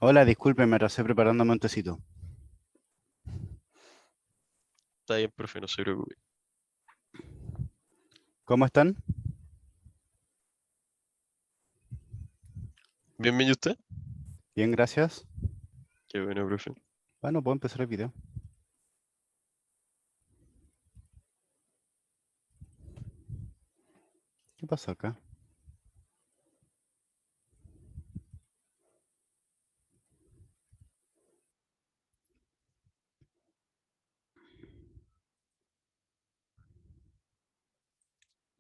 Hola, disculpe, me atrasé preparándome un tecito. Está bien, profe, no se preocupe. ¿Cómo están? Bien, bien, ¿y usted? Bien, gracias. Qué bueno, profe. Bueno, puedo empezar el video. ¿Qué pasa acá?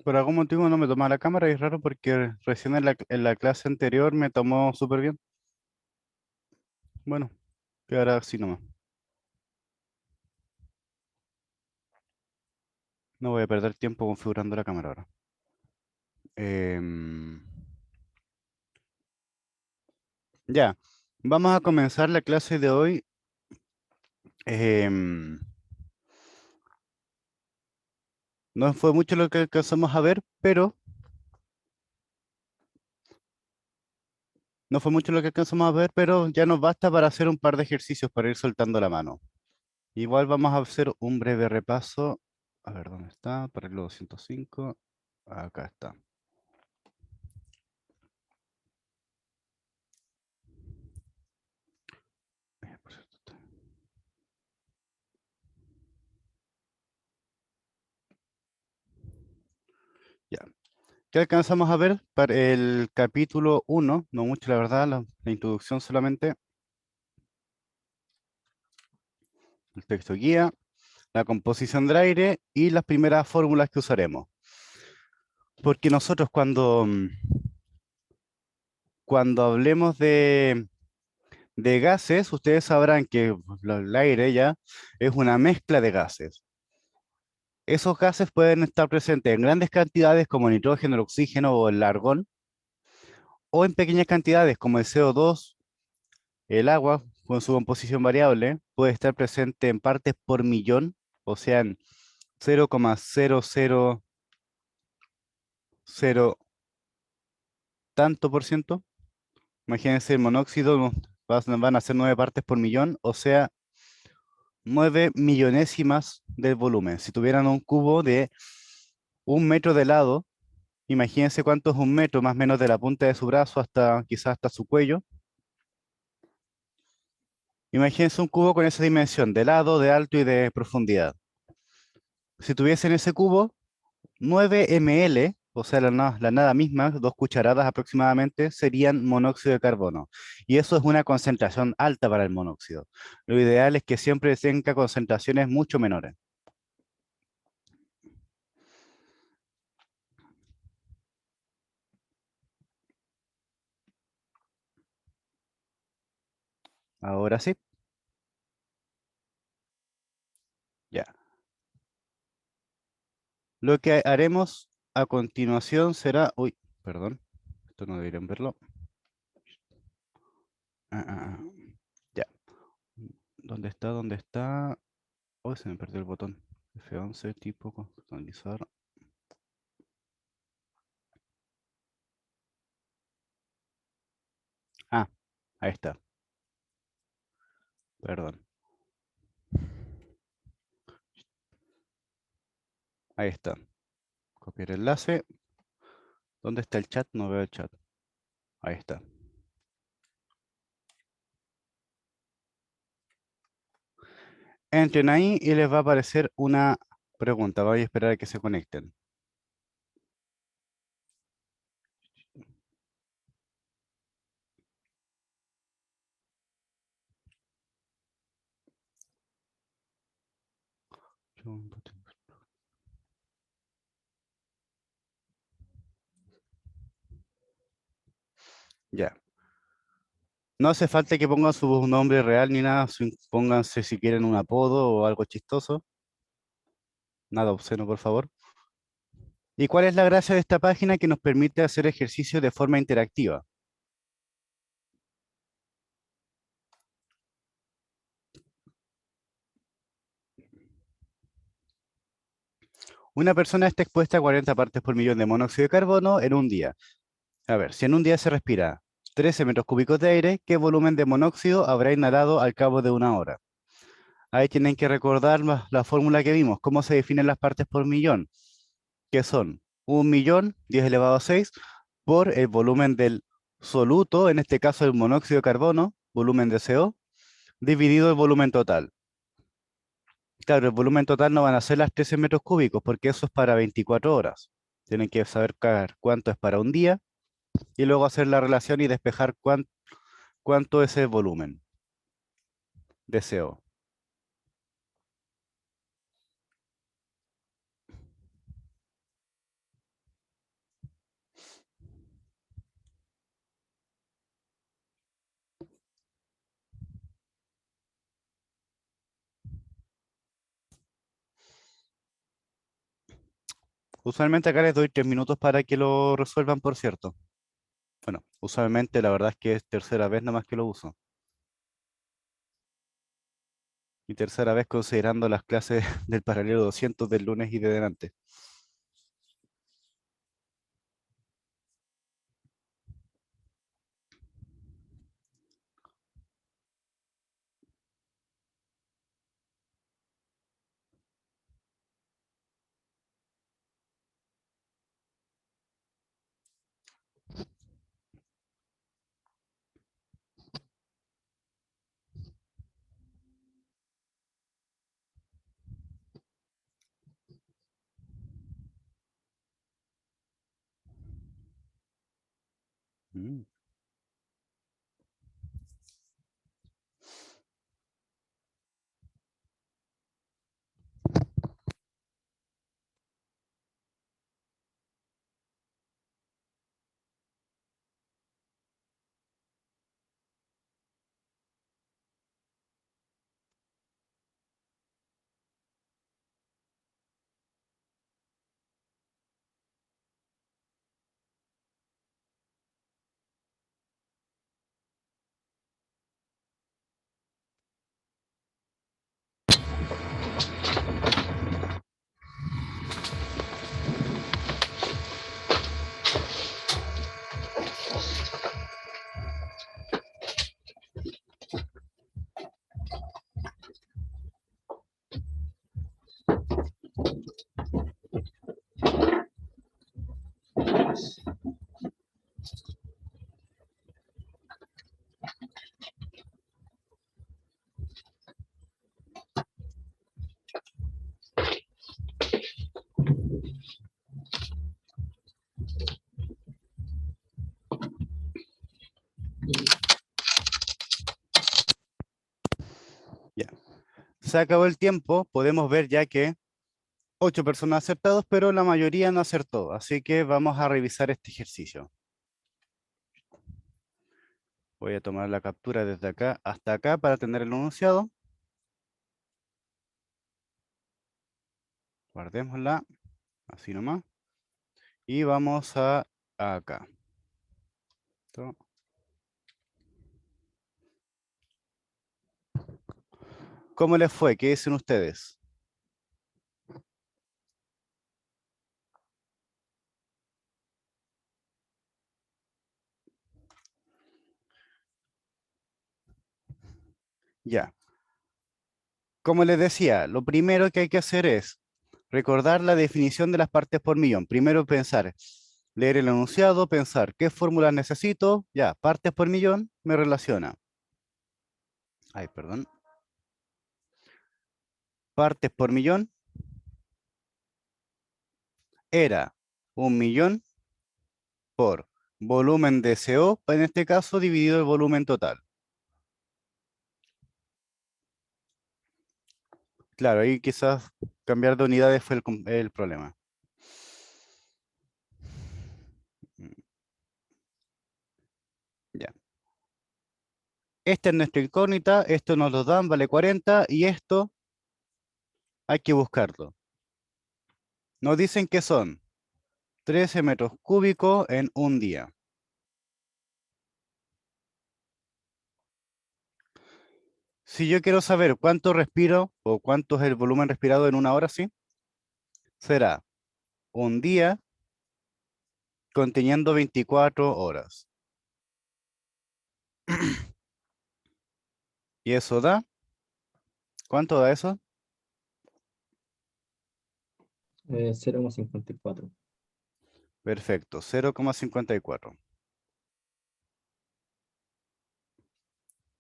Por algún motivo no me toma la cámara y es raro porque recién en la clase anterior me tomó súper bien. Bueno, que ahora sí nomás. No voy a perder tiempo configurando la cámara ahora. Em, ya, vamos a comenzar la clase de hoy. Em, no fue mucho lo que alcanzamos a ver, pero no fue mucho lo que alcanzamos a ver, pero ya nos basta para hacer un par de ejercicios para ir soltando la mano. Igual vamos a hacer un breve repaso. A ver, ¿dónde está? Paralelo 205. Acá está. Por cierto, ya. ¿Qué alcanzamos a ver? Para el capítulo 1, no mucho la verdad, la introducción solamente, el texto guía, la composición del aire y las primeras fórmulas que usaremos. Porque nosotros cuando hablemos de gases, ustedes sabrán que el aire ya es una mezcla de gases. Esos gases pueden estar presentes en grandes cantidades como el nitrógeno, el oxígeno o el argón, o en pequeñas cantidades como el CO2, el agua con su composición variable, puede estar presente en partes por millón, o sea, en 0,000 tanto por ciento. Imagínense el monóxido, van a ser 9 partes por millón, o sea, 9 millonésimas del volumen. Si tuvieran un cubo de 1 metro de lado, imagínense cuánto es 1 metro, más o menos de la punta de su brazo hasta quizás hasta su cuello. Imagínense un cubo con esa dimensión de lado, de alto y de profundidad. Si tuviesen ese cubo, 9 ml, o sea, la nada misma, 2 cucharadas aproximadamente, serían monóxido de carbono. Y eso es una concentración alta para el monóxido. Lo ideal es que siempre tenga concentraciones mucho menores. Ahora sí, ya. Lo que haremos a continuación será... Uy, perdón, esto no deberían verlo. Ah, ah, ah. Ya. ¿Dónde está? ¿Dónde está? Oh, se me perdió el botón. F11, tipo, personalizar. Ah, ahí está. Perdón. Ahí está. Copiar enlace. ¿Dónde está el chat? No veo el chat. Ahí está. Entren ahí y les va a aparecer una pregunta. Voy a esperar a que se conecten. Ya. No hace falta que pongan su nombre real ni nada. Pónganse si quieren un apodo o algo chistoso. Nada obsceno, por favor. ¿Y cuál es la gracia de esta página que nos permite hacer ejercicio de forma interactiva? Una persona está expuesta a 40 partes por millón de monóxido de carbono en un día. A ver, si en un día se respira 13 metros cúbicos de aire, ¿qué volumen de monóxido habrá inhalado al cabo de una hora? Ahí tienen que recordar la fórmula que vimos, cómo se definen las partes por millón, que son 1.000.000, 10 elevado a 6, por el volumen del soluto, en este caso el monóxido de carbono, volumen de CO, dividido el volumen total. Claro, el volumen total no van a ser las 13 metros cúbicos, porque eso es para 24 horas. Tienen que saber cuánto es para un día y luego hacer la relación y despejar cuánto es el volumen de CO. Usualmente acá les doy 3 minutos para que lo resuelvan, por cierto. Bueno, usualmente la verdad es que es tercera vez nomás que lo uso. Y tercera vez considerando las clases del paralelo 200 del lunes y de delante. Mm, ya. Se acabó el tiempo. Podemos ver ya que 8 personas acertados, pero la mayoría no acertó. Así que vamos a revisar este ejercicio. Voy a tomar la captura desde acá hasta acá para tener el enunciado. Guardémosla, así nomás. Y vamos a acá. ¿Listo? ¿Cómo les fue? ¿Qué dicen ustedes? Ya. Como les decía, lo primero que hay que hacer es recordar la definición de las partes por millón. Primero pensar, leer el enunciado, pensar qué fórmulas necesito. Ya, partes por millón me relaciona. Ay, perdón. Partes por millón era 1.000.000 por volumen de CO, en este caso dividido el volumen total. Claro, ahí quizás cambiar de unidades fue el problema. Mm, ya. Esta es nuestra incógnita, esto nos lo dan, vale 40, y esto hay que buscarlo. Nos dicen que son 13 metros cúbicos en un día. Si yo quiero saber cuánto respiro o cuánto es el volumen respirado en una hora, sí, será un día conteniendo 24 horas. Y eso da, ¿cuánto da eso? 0,54. Perfecto, 0,54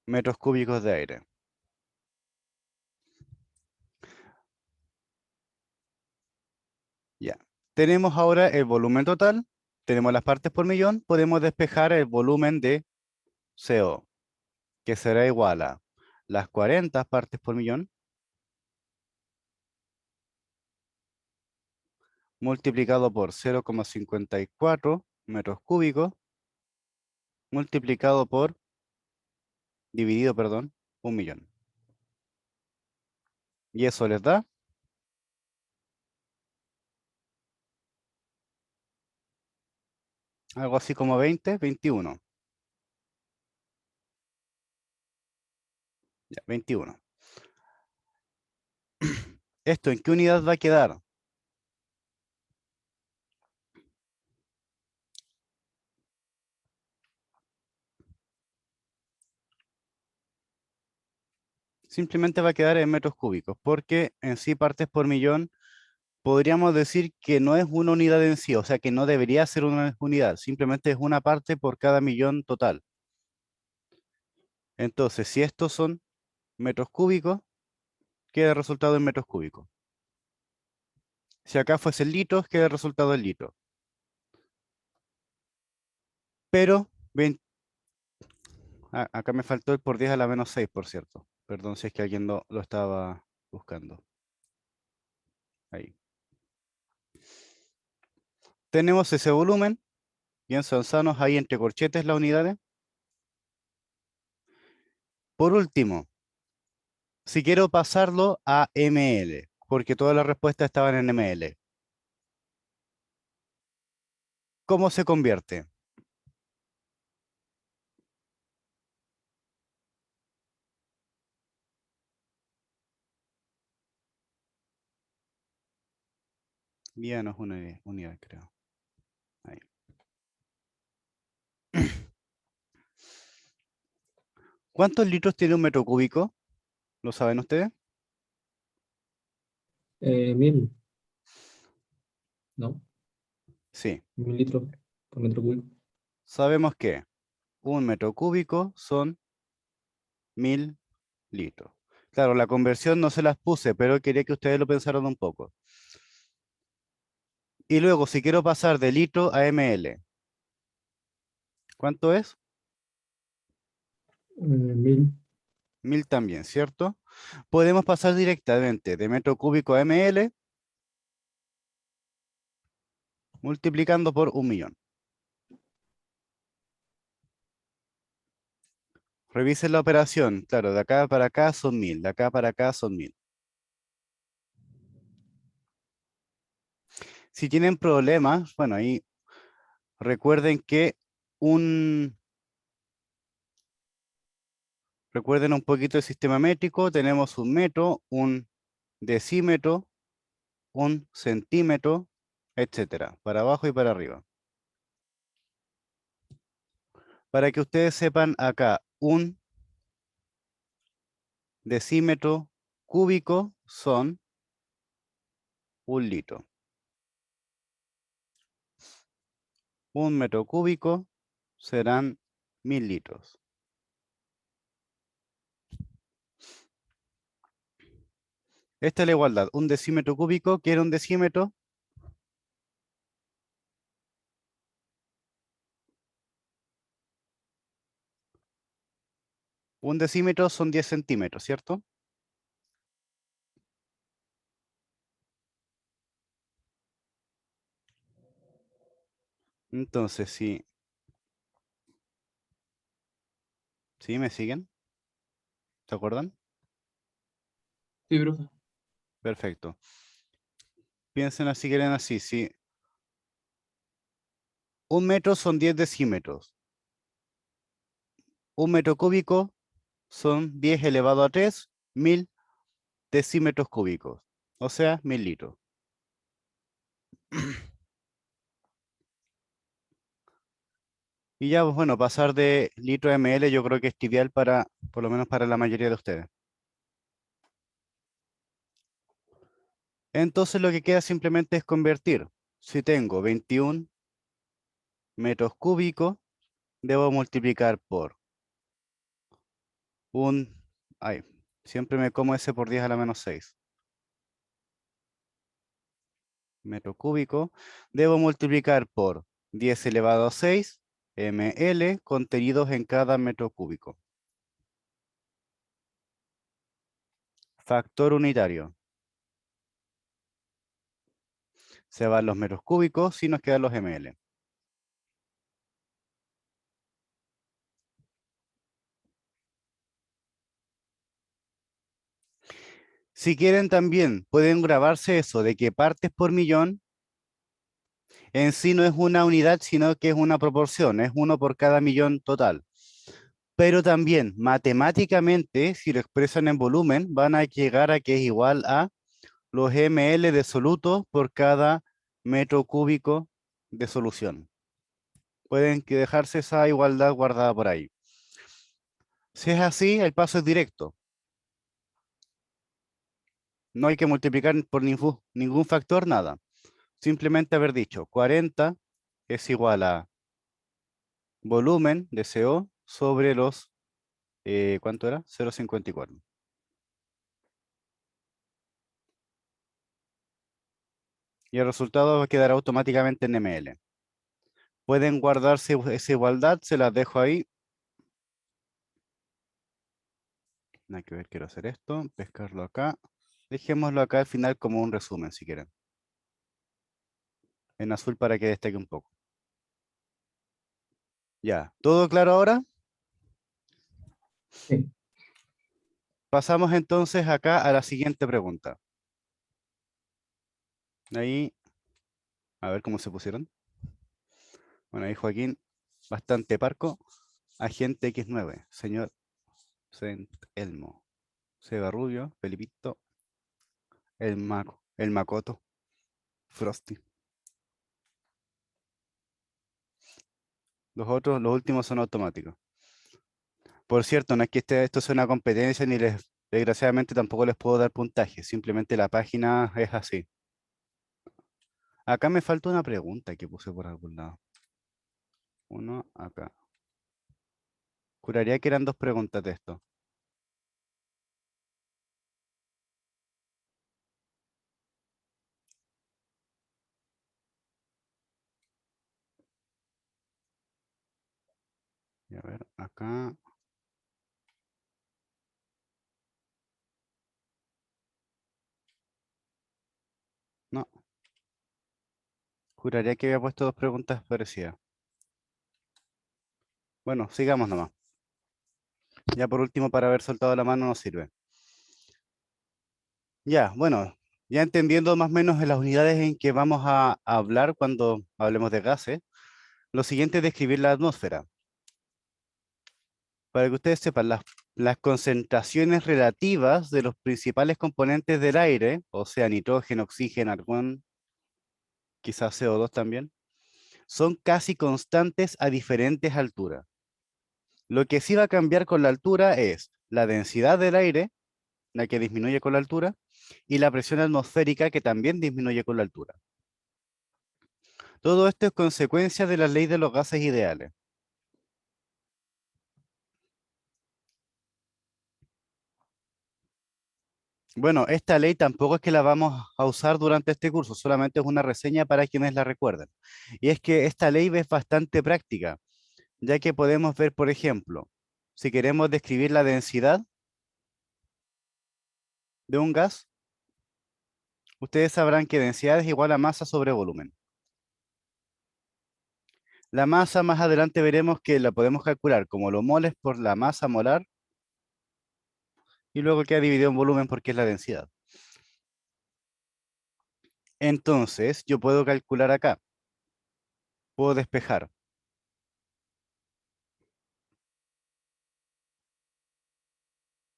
metros cúbicos de aire. Ya. Tenemos ahora el volumen total, tenemos las partes por millón, podemos despejar el volumen de CO, que será igual a las 40 partes por millón multiplicado por 0,54 metros cúbicos multiplicado por, dividido, perdón, 1.000.000. Y eso les da algo así como 20, 21. Ya, 21. ¿Esto en qué unidad va a quedar? Simplemente va a quedar en metros cúbicos, porque en sí partes por millón podríamos decir que no es una unidad en sí, o sea que no debería ser una unidad, simplemente es una parte por cada millón total. Entonces, si estos son metros cúbicos, queda el resultado en metros cúbicos. Si acá fuese litros, queda el resultado en litros. Pero, acá me faltó el por 10 a la menos 6, por cierto. Perdón si es que alguien lo estaba buscando. Ahí. Tenemos ese volumen, bien sanos ahí entre corchetes las unidades. Por último, si quiero pasarlo a ml, porque todas las respuestas estaban en ml, ¿cómo se convierte? Ya no es una unidad, creo. Ahí. ¿Cuántos litros tiene un metro cúbico? ¿Lo saben ustedes? 1000, ¿no? Sí. 1000 litros por metro cúbico. Sabemos que un metro cúbico son 1.000 litros. Claro, la conversión no se las puse, pero quería que ustedes lo pensaran un poco. Y luego, si quiero pasar de litro a ml, ¿cuánto es? 1000. 1.000 también, ¿cierto? Podemos pasar directamente de metro cúbico a ml multiplicando por 1.000.000. Revisen la operación. Claro, de acá para acá son 1.000, de acá para acá son 1.000. Si tienen problemas, bueno, ahí recuerden que un... Recuerden un poquito el sistema métrico. Tenemos un metro, un decímetro, un centímetro, etcétera, para abajo y para arriba. Para que ustedes sepan acá, un decímetro cúbico son 1 litro. Un metro cúbico serán 1.000 litros. Esta es la igualdad. Un decímetro cúbico, ¿qué era un decímetro? Un decímetro son 10 centímetros, ¿cierto? Entonces, sí. ¿Sí me siguen? ¿Se acuerdan? Sí, profe. Perfecto. Piensen así, quieren así, sí. Un metro son 10 decímetros. Un metro cúbico son 10 elevado a 3, 1.000 decímetros cúbicos. O sea, 1.000 litros. Y ya, pues bueno, pasar de litro a ml yo creo que es trivial para, por lo menos para la mayoría de ustedes. Entonces lo que queda simplemente es convertir. Si tengo 21 metros cúbicos, debo multiplicar por un... Ay, siempre me como ese por 10 a la menos 6. Metro cúbico. Debo multiplicar por 10 elevado a 6 ml contenidos en cada metro cúbico. Factor unitario. Se van los metros cúbicos y nos quedan los ml. Si quieren también pueden grabarse eso de que partes por millón en sí no es una unidad, sino que es una proporción, es uno por cada millón total. Pero también matemáticamente, si lo expresan en volumen, van a llegar a que es igual a los ml de soluto por cada metro cúbico de solución. Pueden que dejarse esa igualdad guardada por ahí. Si es así, el paso es directo. No hay que multiplicar por ningún factor, nada. Simplemente haber dicho 40 es igual a volumen de CO sobre los, ¿cuánto era? 0,54. Y el resultado va a quedar automáticamente en ml. Pueden guardarse esa igualdad, se las dejo ahí. Nada que ver, quiero hacer esto, pescarlo acá. Dejémoslo acá al final como un resumen, si quieren. En azul para que destaque un poco. Ya, ¿todo claro ahora? Sí. Pasamos entonces acá a la siguiente pregunta. Ahí, a ver cómo se pusieron. Bueno, ahí Joaquín, bastante parco. Agente X9, señor Saint Elmo. Seba Rubio, Felipito, el Macoto, Frosty. Los otros, los últimos son automáticos. Por cierto, no es que esto sea una competencia ni desgraciadamente tampoco les puedo dar puntaje. Simplemente la página es así. Acá me falta una pregunta que puse por algún lado. Uno acá. Juraría que eran dos preguntas de esto. Y a ver, acá. No, juraría que había puesto dos preguntas parecidas. Bueno, sigamos nomás. Ya por último, para haber soltado la mano no sirve. Ya, bueno, ya entendiendo más o menos en las unidades en que vamos a hablar cuando hablemos de gases, lo siguiente es describir la atmósfera. Para que ustedes sepan, las concentraciones relativas de los principales componentes del aire, o sea, nitrógeno, oxígeno, argón, quizás CO2 también, son casi constantes a diferentes alturas. Lo que sí va a cambiar con la altura es la densidad del aire, la que disminuye con la altura, y la presión atmosférica, que también disminuye con la altura. Todo esto es consecuencia de la ley de los gases ideales. Bueno, esta ley tampoco es que la vamos a usar durante este curso, solamente es una reseña para quienes la recuerden. Y es que esta ley es bastante práctica, ya que podemos ver, por ejemplo, si queremos describir la densidad de un gas, ustedes sabrán que densidad es igual a masa sobre volumen. La masa más adelante veremos que la podemos calcular como los moles por la masa molar y luego queda dividido en volumen porque es la densidad. Entonces, yo puedo calcular acá, puedo despejar.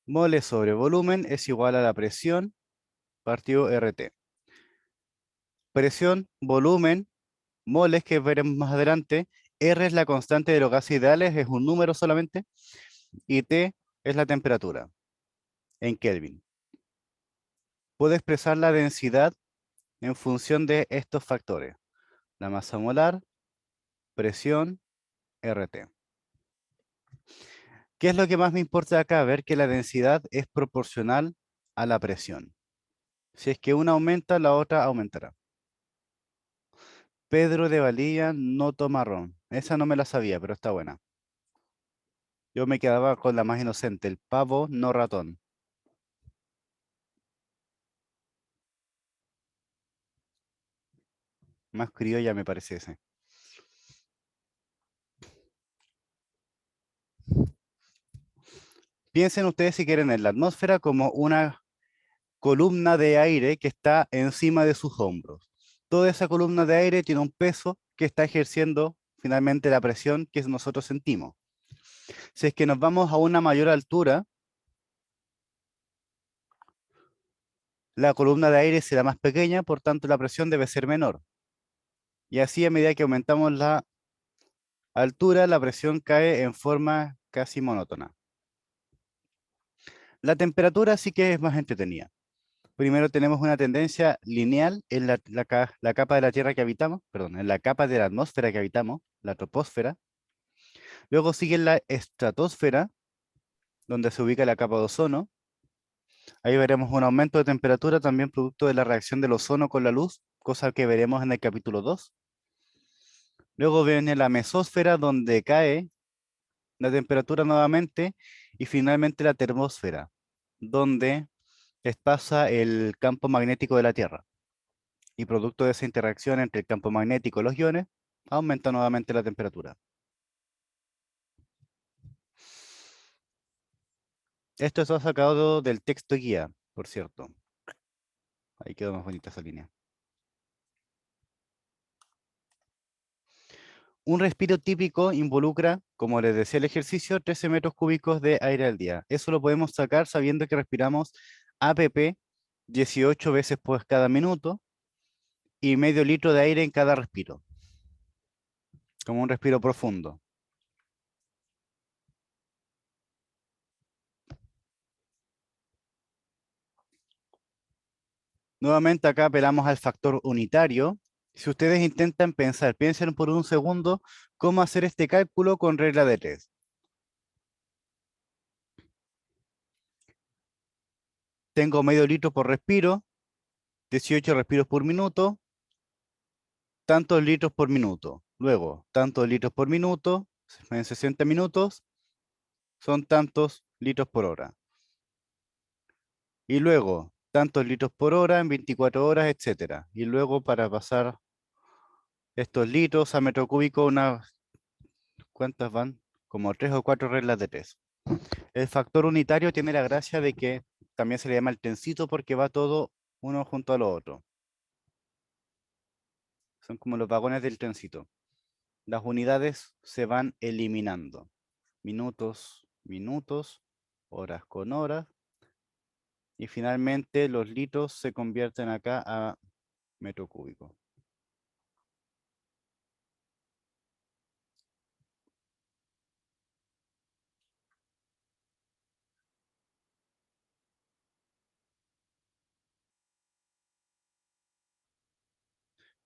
Moles sobre volumen es igual a la presión partido RT. Presión, volumen, moles que veremos más adelante, R es la constante de los gases ideales, es un número solamente, y T es la temperatura en Kelvin. Puedo expresar la densidad en función de estos factores: la masa molar, presión, RT. ¿Qué es lo que más me importa acá? Ver que la densidad es proporcional a la presión. Si es que una aumenta, la otra aumentará. Pedro de Valilla no toma ron. Esa no me la sabía, pero está buena. Yo me quedaba con la más inocente, el pavo no ratón. Más criolla me parece ese. Piensen ustedes, si quieren, en la atmósfera como una columna de aire que está encima de sus hombros. Toda esa columna de aire tiene un peso que está ejerciendo finalmente la presión que nosotros sentimos. Si es que nos vamos a una mayor altura, la columna de aire será más pequeña, por tanto la presión debe ser menor. Y así, a medida que aumentamos la altura, la presión cae en forma casi monótona. La temperatura sí que es más entretenida. Primero tenemos una tendencia lineal en la capa de la Tierra que habitamos, perdón, en la capa de la atmósfera que habitamos, la troposfera. Luego sigue la estratosfera, donde se ubica la capa de ozono. Ahí veremos un aumento de temperatura también producto de la reacción del ozono con la luz, cosa que veremos en el capítulo 2. Luego viene la mesósfera, donde cae la temperatura nuevamente, y finalmente la termósfera, donde pasa el campo magnético de la Tierra. Y producto de esa interacción entre el campo magnético y los iones, aumenta nuevamente la temperatura. Esto está sacado del texto guía, por cierto. Ahí quedó más bonita esa línea. Un respiro típico involucra, como les decía el ejercicio, 13 metros cúbicos de aire al día. Eso lo podemos sacar sabiendo que respiramos APP 18 veces por cada minuto y medio litro de aire en cada respiro, como un respiro profundo. Nuevamente acá apelamos al factor unitario. Si ustedes intentan pensar, piensen por un segundo cómo hacer este cálculo con regla de 3. Tengo medio litro por respiro, 18 respiros por minuto, tantos litros por minuto. Luego, tantos litros por minuto, en 60 minutos, son tantos litros por hora. Y luego, tantos litros por hora en 24 horas, etcétera. Y luego, para pasar estos litros a metro cúbico, ¿cuántas van? Como 3 o 4 reglas de 3. El factor unitario tiene la gracia de que también se le llama el trencito porque va todo uno junto a lo otro. Son como los vagones del trencito. Las unidades se van eliminando. Minutos, minutos, horas con horas. Y finalmente los litros se convierten acá a metro cúbico.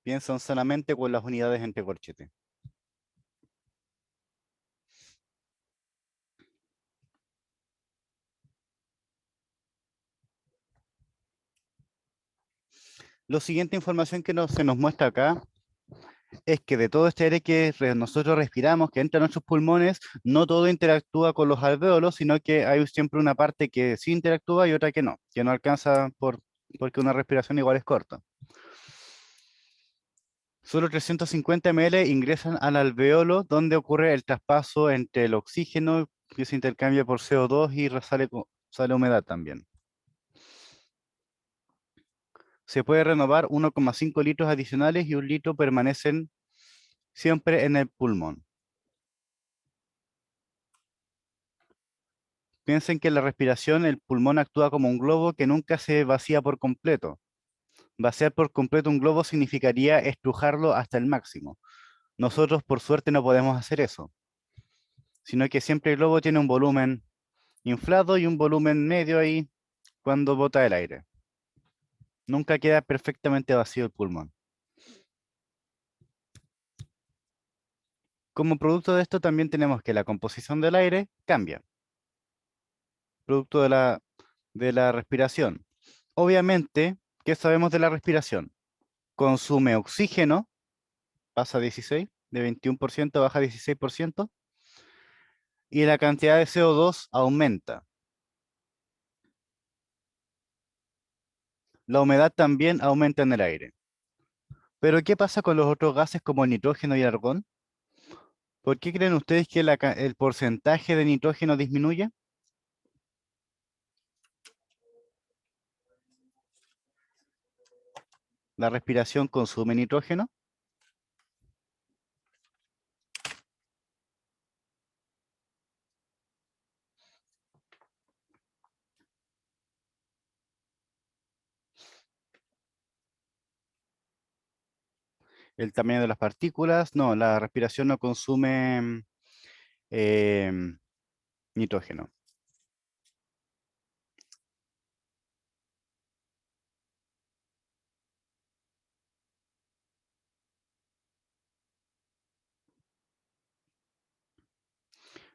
Piensan solamente con las unidades entre corchetes. La siguiente información que se nos muestra acá es que de todo este aire que nosotros respiramos, que entra a nuestros pulmones, no todo interactúa con los alvéolos, sino que hay siempre una parte que sí interactúa y otra que no alcanza porque una respiración igual es corta. Solo 350 ml ingresan al alveolo, donde ocurre el traspaso entre el oxígeno que se intercambia por CO2 y sale humedad también. Se puede renovar 1,5 litros adicionales y 1 litro permanecen siempre en el pulmón. Piensen que en la respiración el pulmón actúa como un globo que nunca se vacía por completo. Vaciar por completo un globo significaría estrujarlo hasta el máximo. Nosotros, por suerte, no podemos hacer eso, sino que siempre el globo tiene un volumen inflado y un volumen medio ahí cuando bota el aire. Nunca queda perfectamente vacío el pulmón. Como producto de esto también tenemos que la composición del aire cambia, producto de la respiración. Obviamente, ¿qué sabemos de la respiración? Consume oxígeno, pasa a 16, de 21% baja a 16%, y la cantidad de CO2 aumenta. La humedad también aumenta en el aire. Pero ¿qué pasa con los otros gases como el nitrógeno y el argón? ¿Por qué creen ustedes que el porcentaje de nitrógeno disminuye? ¿La respiración consume nitrógeno? ¿El tamaño de las partículas? No, la respiración no consume em, nitrógeno.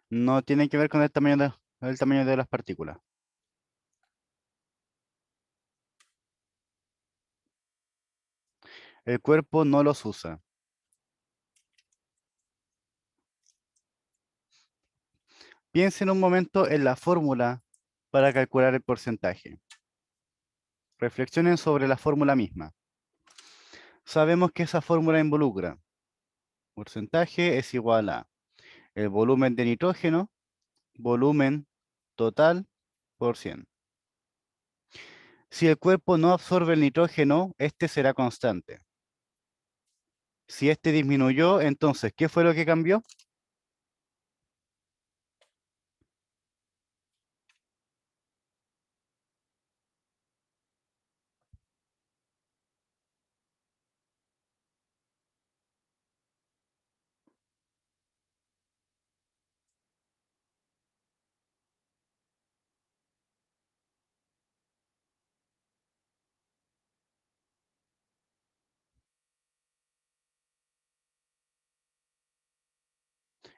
No tiene que ver con el tamaño de las partículas. El cuerpo no los usa. Piensen un momento en la fórmula para calcular el porcentaje. Reflexionen sobre la fórmula misma. Sabemos que esa fórmula involucra porcentaje es igual a el volumen de nitrógeno, volumen total por 100. Si el cuerpo no absorbe el nitrógeno, este será constante. Si este disminuyó, entonces, ¿qué fue lo que cambió?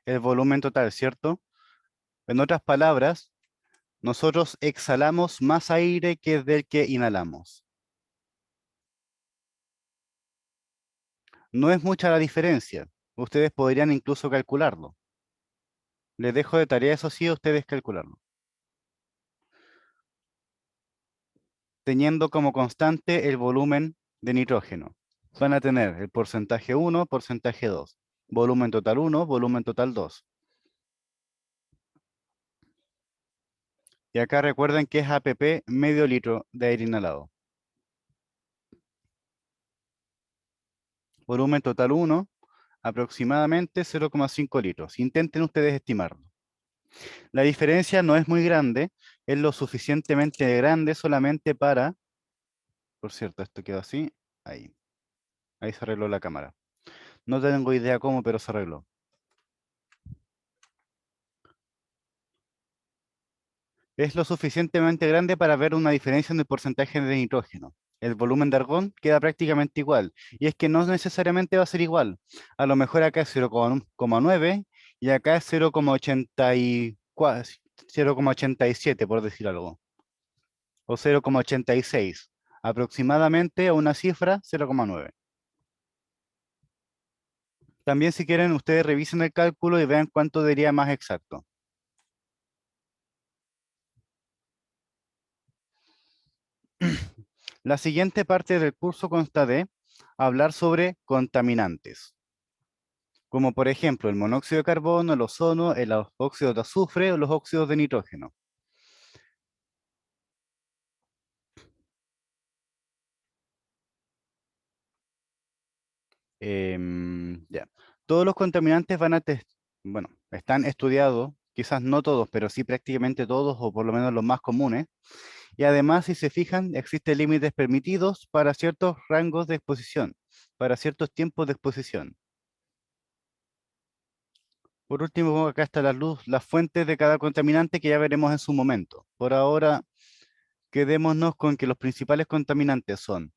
El volumen total, ¿cierto? En otras palabras, nosotros exhalamos más aire que del que inhalamos. No es mucha la diferencia. Ustedes podrían incluso calcularlo. Les dejo de tarea, eso sí, a ustedes calcularlo. Teniendo como constante el volumen de nitrógeno. Van a tener el porcentaje 1, porcentaje 2. Volumen total 1, volumen total 2. Y acá recuerden que es APP medio litro de aire inhalado. Volumen total 1, aproximadamente 0,5 litros. Intenten ustedes estimarlo. La diferencia no es muy grande, es lo suficientemente grande solamente para, por cierto, esto quedó así, ahí. Ahí se arregló la cámara. No tengo idea cómo, pero se arregló. Es lo suficientemente grande para ver una diferencia en el porcentaje de nitrógeno. El volumen de argón queda prácticamente igual. Y es que no necesariamente va a ser igual. A lo mejor acá es 0,9 y acá es 0,87, por decir algo. O 0,86. Aproximadamente a una cifra 0,9. También si quieren, ustedes revisen el cálculo y vean cuánto diría más exacto. La siguiente parte del curso consta de hablar sobre contaminantes, como por ejemplo el monóxido de carbono, el ozono, el óxido de azufre o los óxidos de nitrógeno. Ya. Todos los contaminantes bueno, están estudiados, quizás no todos, pero sí prácticamente todos, o por lo menos los más comunes. Y además, si se fijan, existen límites permitidos para ciertos rangos de exposición, para ciertos tiempos de exposición. Por último, acá está la luz, las fuentes de cada contaminante que ya veremos en su momento. Por ahora, quedémonos con que los principales contaminantes son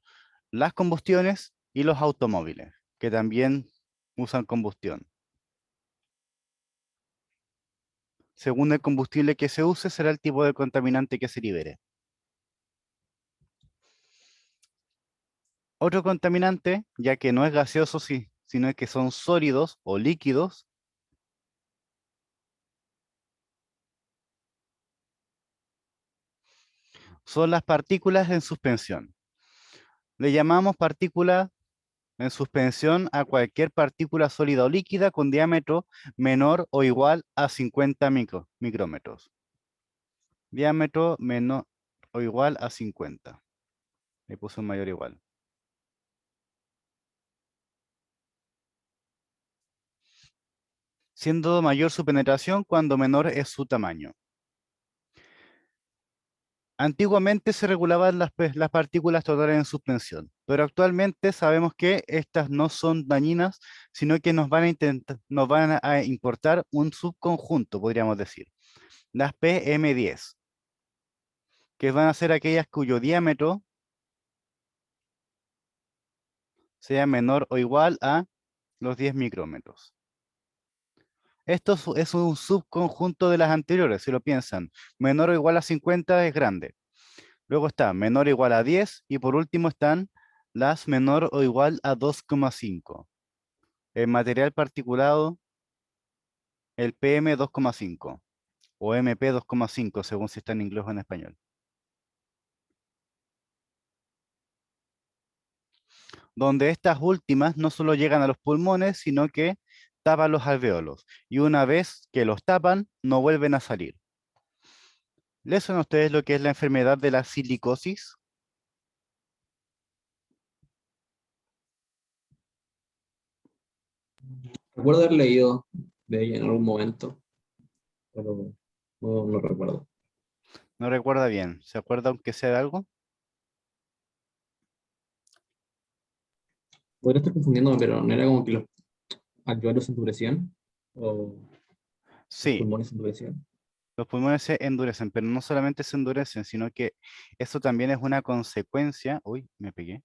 las combustiones y los automóviles, que también usan combustión. Según el combustible que se use, será el tipo de contaminante que se libere. Otro contaminante, ya que no es gaseoso, sino que son sólidos o líquidos, son las partículas en suspensión. Le llamamos partícula en suspensión a cualquier partícula sólida o líquida con diámetro menor o igual a 50 micrómetros. Diámetro menor o igual a 50. Le puse un mayor igual. Siendo mayor su penetración cuando menor es su tamaño. Antiguamente se regulaban las partículas totales en suspensión, pero actualmente sabemos que estas no son dañinas, sino que nos van a importar un subconjunto, podríamos decir, las PM10, que van a ser aquellas cuyo diámetro sea menor o igual a los 10 micrómetros. Esto es un subconjunto de las anteriores, si lo piensan. Menor o igual a 50 es grande. Luego está menor o igual a 10 y por último están las menor o igual a 2,5. El material particulado, el PM 2,5 o MP 2,5 según si está en inglés o en español. Donde estas últimas no solo llegan a los pulmones, sino que tapan los alveolos. Y una vez que los tapan, no vuelven a salir. ¿Les suena a ustedes lo que es la enfermedad de la silicosis? Recuerdo haber leído de ella en algún momento, pero no recuerdo. No recuerda bien. ¿Se acuerda aunque sea de algo? Podría estar confundiéndome, pero no era como que los alveolos se endurecían o los Sí, pulmones se endurecían. los pulmones se endurecen, pero no solamente se endurecen, sino que eso también es una consecuencia. Uy, me pegué.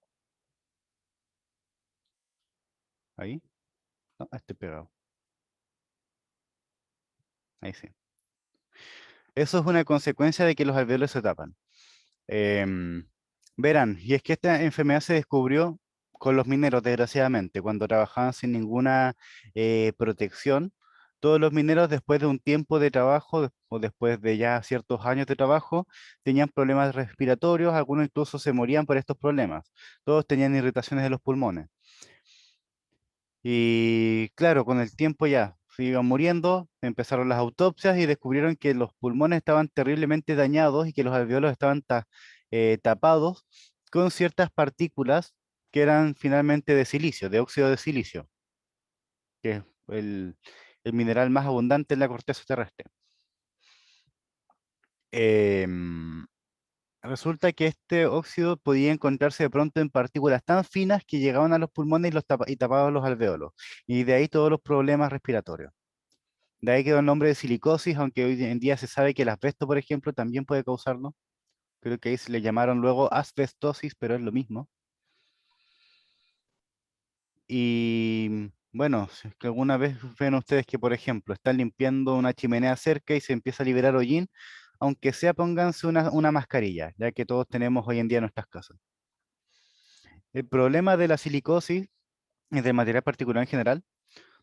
Ahí. No, estoy pegado. Ahí sí. Eso es una consecuencia de que los alveolos se tapan. Em, Verán, y es que esta enfermedad se descubrió con los mineros, desgraciadamente, cuando trabajaban sin ninguna protección. Todos los mineros, después de un tiempo de trabajo, o después de ya ciertos años de trabajo, tenían problemas respiratorios, algunos incluso se morían por estos problemas. Todos tenían irritaciones de los pulmones. Y claro, con el tiempo ya se iban muriendo, empezaron las autopsias y descubrieron que los pulmones estaban terriblemente dañados y que los alveolos estaban tapados con ciertas partículas que eran finalmente de silicio, de óxido de silicio, que es el mineral más abundante en la corteza terrestre. Em, Resulta que este óxido podía encontrarse de pronto en partículas tan finas que llegaban a los pulmones y, y tapaban los alveolos. Y de ahí todos los problemas respiratorios. De ahí quedó el nombre de silicosis, aunque hoy en día se sabe que el asbesto, por ejemplo, también puede causarlo. Creo que ahí se le llamaron luego asbestosis, pero es lo mismo. Y bueno, si es que alguna vez ven ustedes que, por ejemplo, están limpiando una chimenea cerca y se empieza a liberar hollín, aunque sea pónganse una mascarilla, ya que todos tenemos hoy en día en nuestras casas. El problema de la silicosis y del material particular en general,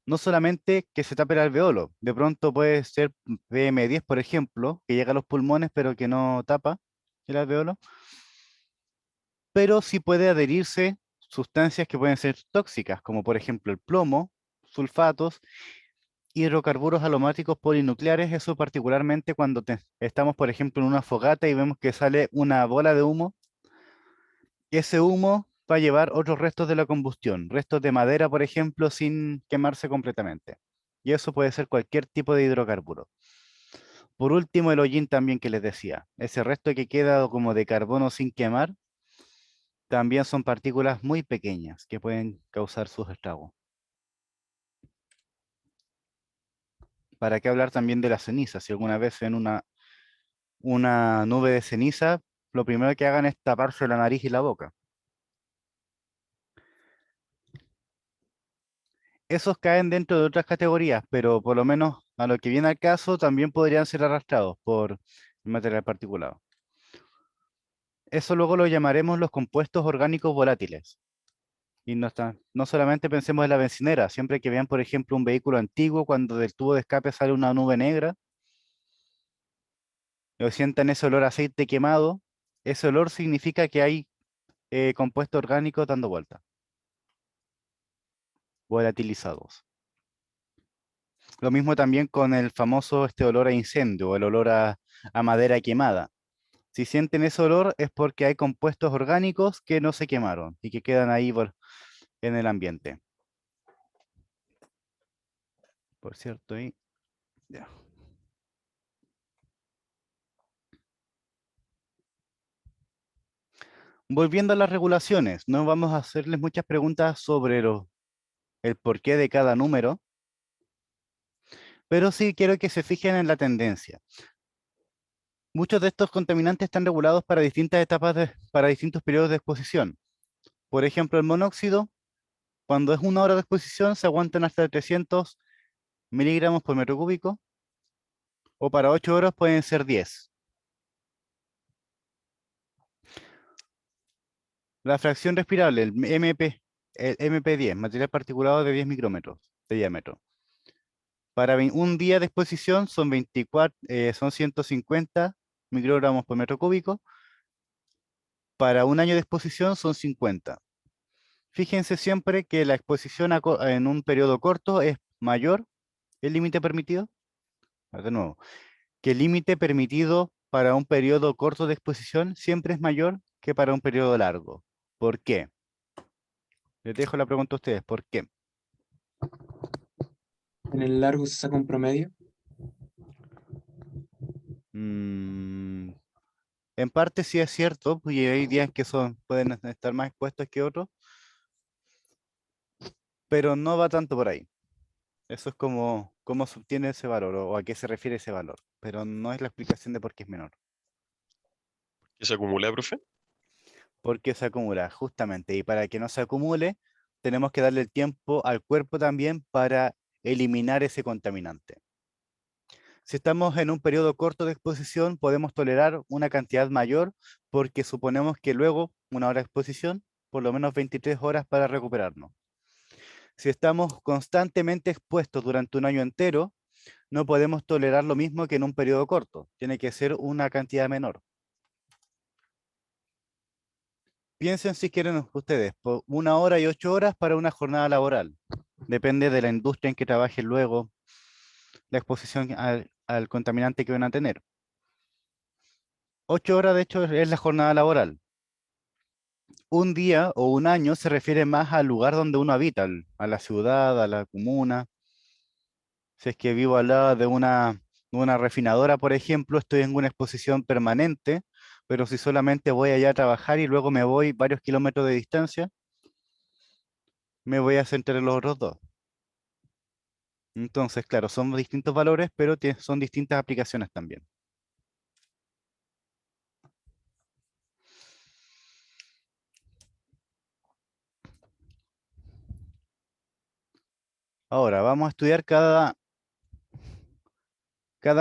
no solamente que se tape el alveolo, de pronto puede ser PM10, por ejemplo, que llega a los pulmones pero que no tapa el alveolo, pero sí puede adherirse sustancias que pueden ser tóxicas, como por ejemplo el plomo, sulfatos, hidrocarburos aromáticos polinucleares, eso particularmente cuando estamos, por ejemplo, en una fogata y vemos que sale una bola de humo. Ese humo va a llevar otros restos de la combustión, restos de madera, por ejemplo, sin quemarse completamente. Y eso puede ser cualquier tipo de hidrocarburo. Por último, el hollín también que les decía. Ese resto que queda como de carbono sin quemar, también son partículas muy pequeñas que pueden causar sus estragos. ¿Para qué hablar también de la ceniza? Si alguna vez ven una nube de ceniza, lo primero que hagan es taparse la nariz y la boca. Esos caen dentro de otras categorías, pero por lo menos a lo que viene al caso, también podrían ser arrastrados por material particulado. Eso luego lo llamaremos los compuestos orgánicos volátiles. Y no solamente pensemos en la bencinera, siempre que vean, por ejemplo, un vehículo antiguo, cuando del tubo de escape sale una nube negra, o sientan ese olor a aceite quemado, ese olor significa que hay compuestos orgánicos dando vuelta, volatilizados. Lo mismo también con el famoso olor a incendio, o el olor a madera quemada. Si sienten ese olor es porque hay compuestos orgánicos que no se quemaron y que quedan ahí en el ambiente. Por cierto, ahí. Ya. Volviendo a las regulaciones, no vamos a hacerles muchas preguntas sobre el porqué de cada número, pero sí quiero que se fijen en la tendencia. Muchos de estos contaminantes están regulados para distintas etapas, para distintos periodos de exposición. Por ejemplo, el monóxido, cuando es 1 hora de exposición, se aguantan hasta 300 miligramos por metro cúbico, o para 8 horas pueden ser 10. La fracción respirable, el MP10, material particulado de 10 micrómetros de diámetro. Para un día de exposición son 150 microgramos por metro cúbico. Para un año de exposición son 50. Fíjense siempre que la exposición en un periodo corto es mayor el límite permitido. De nuevo, que el límite permitido para un periodo corto de exposición siempre es mayor que para un periodo largo. ¿Por qué? Les dejo la pregunta a ustedes. ¿Por qué? En el largo se saca un promedio. Mm, en parte sí es cierto, pues, y hay días que pueden estar más expuestos que otros, pero no va tanto por ahí. Eso es como cómo se obtiene ese valor o a qué se refiere ese valor, pero no es la explicación de por qué es menor. ¿Qué se acumula, profe? Porque se acumula, justamente, y para que no se acumule, tenemos que darle el tiempo al cuerpo también para eliminar ese contaminante. Si estamos en un periodo corto de exposición, podemos tolerar una cantidad mayor porque suponemos que luego, 1 hora de exposición, por lo menos 23 horas para recuperarnos. Si estamos constantemente expuestos durante un año entero, no podemos tolerar lo mismo que en un periodo corto. Tiene que ser una cantidad menor. Piensen si quieren ustedes, por 1 hora y 8 horas para una jornada laboral. Depende de la industria en que trabajen luego, la exposición al contaminante que van a tener. 8 horas, de hecho, es la jornada laboral. Un día o un año se refiere más al lugar donde uno habita, a la ciudad, a la comuna. Si es que vivo al lado de una refinadora, por ejemplo, estoy en una exposición permanente, pero si solamente voy allá a trabajar y luego me voy varios kilómetros de distancia, me voy a centrar en los otros dos. Entonces, claro, son distintos valores, pero son distintas aplicaciones también. Ahora, vamos a estudiar cada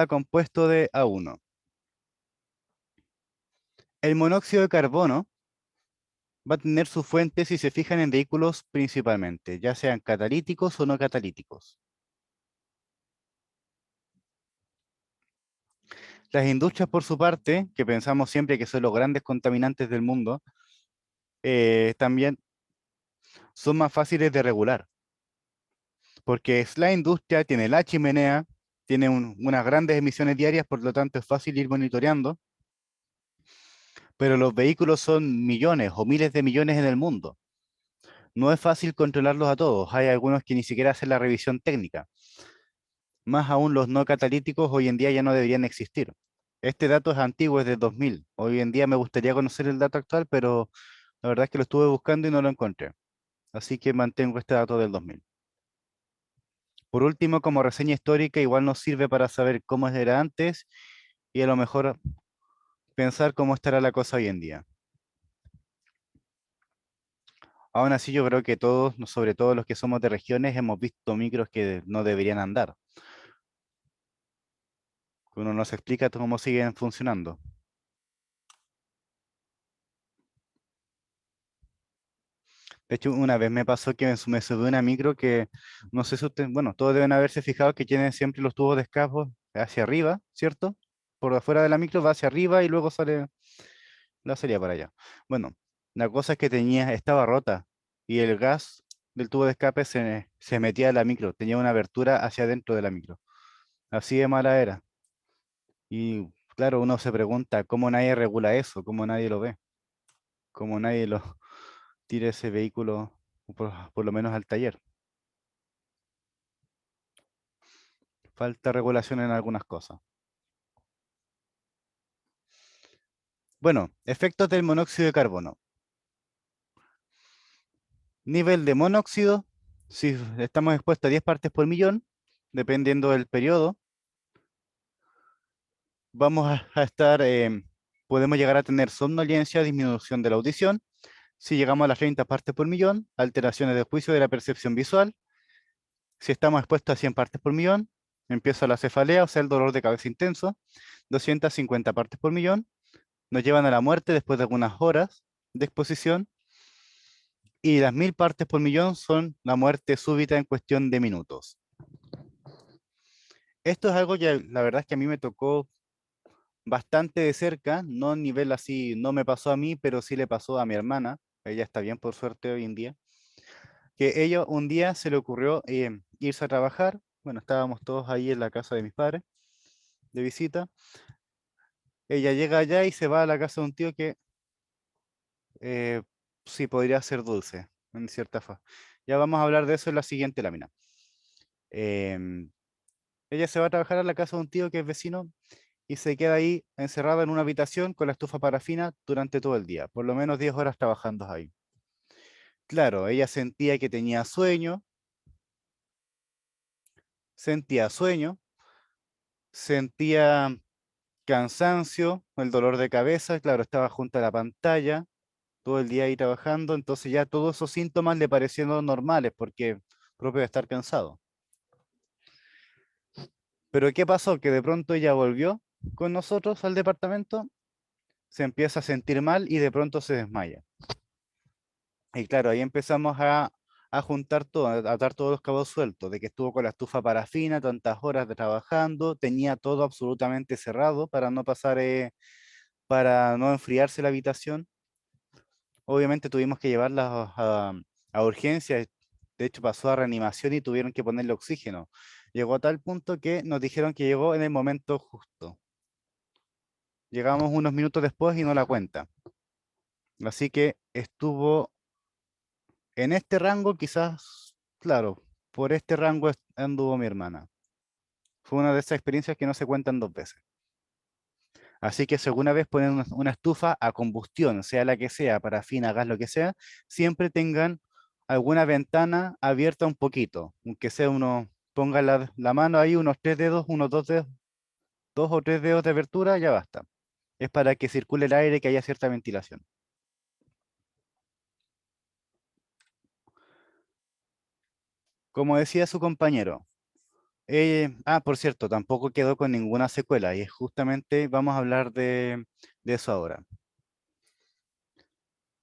compuesto de A1. El monóxido de carbono va a tener su fuente si se fijan en vehículos principalmente, ya sean catalíticos o no catalíticos. Las industrias, por su parte, que pensamos siempre que son los grandes contaminantes del mundo, también son más fáciles de regular, porque es la industria, tiene la chimenea, tiene unas grandes emisiones diarias, por lo tanto es fácil ir monitoreando, pero los vehículos son millones o miles de millones en el mundo. No es fácil controlarlos a todos, hay algunos que ni siquiera hacen la revisión técnica. Más aún los no catalíticos hoy en día ya no deberían existir. Este dato es antiguo, es de 2000. Hoy en día me gustaría conocer el dato actual, pero la verdad es que lo estuve buscando y no lo encontré. Así que mantengo este dato del 2000. Por último, como reseña histórica, igual nos sirve para saber cómo era antes y a lo mejor pensar cómo estará la cosa hoy en día. Aún así, yo creo que todos, sobre todo los que somos de regiones, hemos visto micros que no deberían andar. Uno nos explica cómo siguen funcionando. De hecho, una vez me pasó que me subí a una micro que, no sé si usted, bueno, todos deben haberse fijado que tienen siempre los tubos de escape hacia arriba, ¿cierto? Por afuera de la micro va hacia arriba y luego sale la salida para allá. Bueno, la cosa es que estaba rota y el gas del tubo de escape se metía a la micro, tenía una abertura hacia adentro de la micro. Así de mala era. Y claro, uno se pregunta cómo nadie regula eso, cómo nadie lo ve, cómo nadie lo tira ese vehículo por lo menos al taller. Falta regulación en algunas cosas. Bueno, efectos del monóxido de carbono. Nivel de monóxido, si estamos expuestos a 10 partes por millón, dependiendo del periodo, vamos a estar, podemos llegar a tener somnolencia, disminución de la audición. Si llegamos a las 30 partes por millón, alteraciones de juicio de la percepción visual. Si estamos expuestos a 100 partes por millón, empieza la cefalea, o sea, el dolor de cabeza intenso. 250 partes por millón, nos llevan a la muerte después de algunas horas de exposición. Y las 1000 partes por millón son la muerte súbita en cuestión de minutos. Esto es algo que la verdad es que a mí me tocó bastante de cerca, no a nivel así, no me pasó a mí, pero sí le pasó a mi hermana. Ella está bien por suerte hoy en día. Que ella un día se le ocurrió irse a trabajar. Bueno, estábamos todos ahí en la casa de mis padres de visita. Ella llega allá y se va a la casa de un tío que eh, sí podría ser dulce, en cierta forma. Ya vamos a hablar de eso en la siguiente lámina. Em, Ella se va a trabajar a la casa de un tío que es vecino y se queda ahí encerrada en una habitación con la estufa parafina durante todo el día, por lo menos 10 horas trabajando ahí. Claro, ella sentía sueño, sentía cansancio, el dolor de cabeza, claro, estaba junto a la pantalla todo el día ahí trabajando, entonces ya todos esos síntomas le parecieron normales porque propio de estar cansado. Pero ¿qué pasó? Que de pronto ella volvió con nosotros al departamento, se empieza a sentir mal y de pronto se desmaya. Y claro, ahí empezamos a juntar todo, a atar todos los cabos sueltos, de que estuvo con la estufa parafina, tantas horas de trabajando, tenía todo absolutamente cerrado para no pasar, para no enfriarse la habitación. Obviamente tuvimos que llevarla a urgencias, de hecho pasó a reanimación y tuvieron que ponerle oxígeno. Llegó a tal punto que nos dijeron que llegó en el momento justo. Llegamos unos minutos después y no la cuenta. Así que estuvo en este rango, quizás, claro, por este rango anduvo mi hermana. Fue una de esas experiencias que no se cuentan dos veces. Así que si alguna vez ponen una estufa a combustión, sea la que sea, parafina, gas, lo que sea, siempre tengan alguna ventana abierta un poquito, aunque sea uno, ponga la mano ahí, unos 3 dedos, unos 2 dedos, 2 o 3 dedos de abertura, ya basta. Es para que circule el aire, que haya cierta ventilación. Como decía su compañero, por cierto, tampoco quedó con ninguna secuela y justamente vamos a hablar de eso ahora.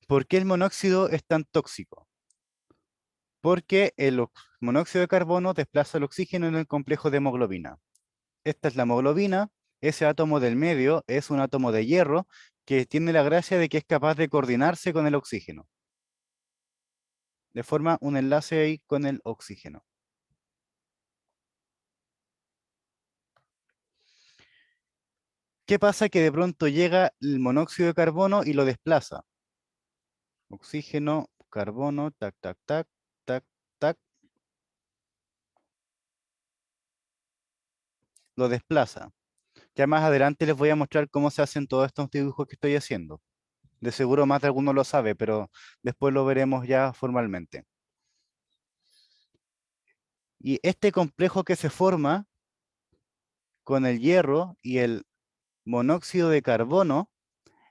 ¿Por qué el monóxido es tan tóxico? Porque el monóxido de carbono desplaza el oxígeno en el complejo de hemoglobina. Esta es la hemoglobina, ese átomo del medio es un átomo de hierro que tiene la gracia de que es capaz de coordinarse con el oxígeno. De forma un enlace ahí con el oxígeno. ¿Qué pasa? Que de pronto llega el monóxido de carbono y lo desplaza. Oxígeno, carbono, tac, tac, tac, tac, tac, lo desplaza. Ya más adelante les voy a mostrar cómo se hacen todos estos dibujos que estoy haciendo. De seguro más de alguno lo sabe, pero después lo veremos ya formalmente. Y este complejo que se forma con el hierro y el monóxido de carbono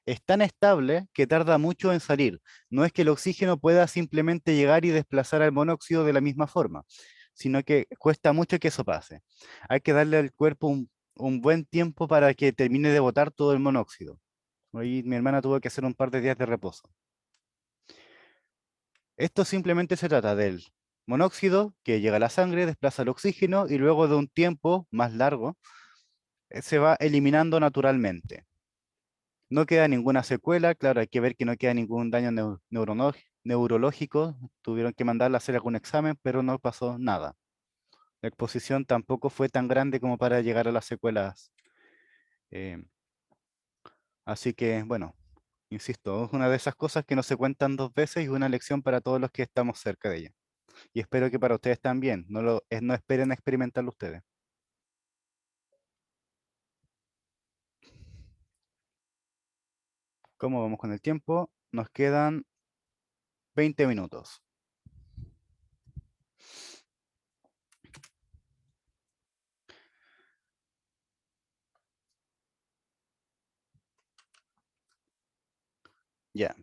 es tan estable que tarda mucho en salir. No es que el oxígeno pueda simplemente llegar y desplazar al monóxido de la misma forma, sino que cuesta mucho que eso pase. Hay que darle al cuerpo un buen tiempo para que termine de botar todo el monóxido. Ahí mi hermana tuvo que hacer un par de días de reposo. Esto simplemente se trata del monóxido que llega a la sangre, desplaza el oxígeno y luego de un tiempo más largo se va eliminando naturalmente. No queda ninguna secuela, claro, hay que ver que no queda ningún daño neurológico. Tuvieron que mandarla a hacer algún examen, pero no pasó nada. La exposición tampoco fue tan grande como para llegar a las secuelas. eh, Así que, bueno, insisto, es una de esas cosas que no se cuentan dos veces y una lección para todos los que estamos cerca de ella. Y espero que para ustedes también. No esperen a experimentarlo ustedes. ¿Cómo vamos con el tiempo? Nos quedan 20 minutos. Ya.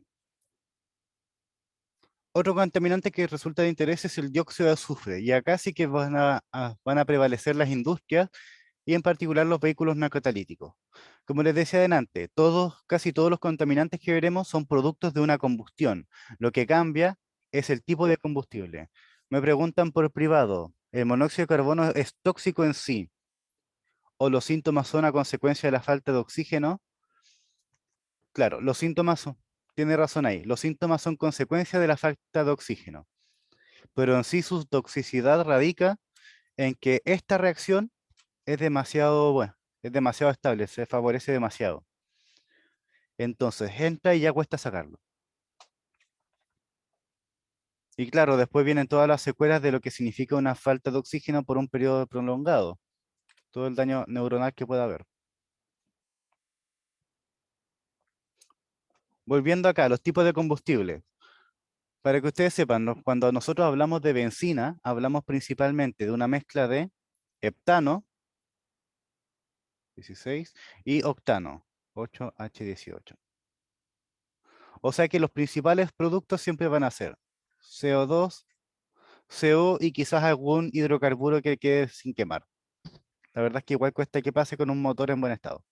Otro contaminante que resulta de interés es el dióxido de azufre. Y acá sí que van a prevalecer las industrias y en particular los vehículos no catalíticos. Como les decía adelante, casi todos los contaminantes que veremos son productos de una combustión. Lo que cambia es el tipo de combustible. Me preguntan por privado, ¿el monóxido de carbono es tóxico en sí o los síntomas son a consecuencia de la falta de oxígeno? Claro, tiene razón ahí, los síntomas son consecuencia de la falta de oxígeno, pero en sí su toxicidad radica en que esta reacción es demasiado, bueno, es demasiado estable, se favorece demasiado. Entonces entra y ya cuesta sacarlo. Y claro, después vienen todas las secuelas de lo que significa una falta de oxígeno por un periodo prolongado, todo el daño neuronal que pueda haber. Volviendo acá, los tipos de combustible. Para que ustedes sepan, cuando nosotros hablamos de benzina, hablamos principalmente de una mezcla de heptano, 16, y octano, 8H18. O sea que los principales productos siempre van a ser CO2, CO y quizás algún hidrocarburo que quede sin quemar. La verdad es que igual cuesta que pase con un motor en buen estado.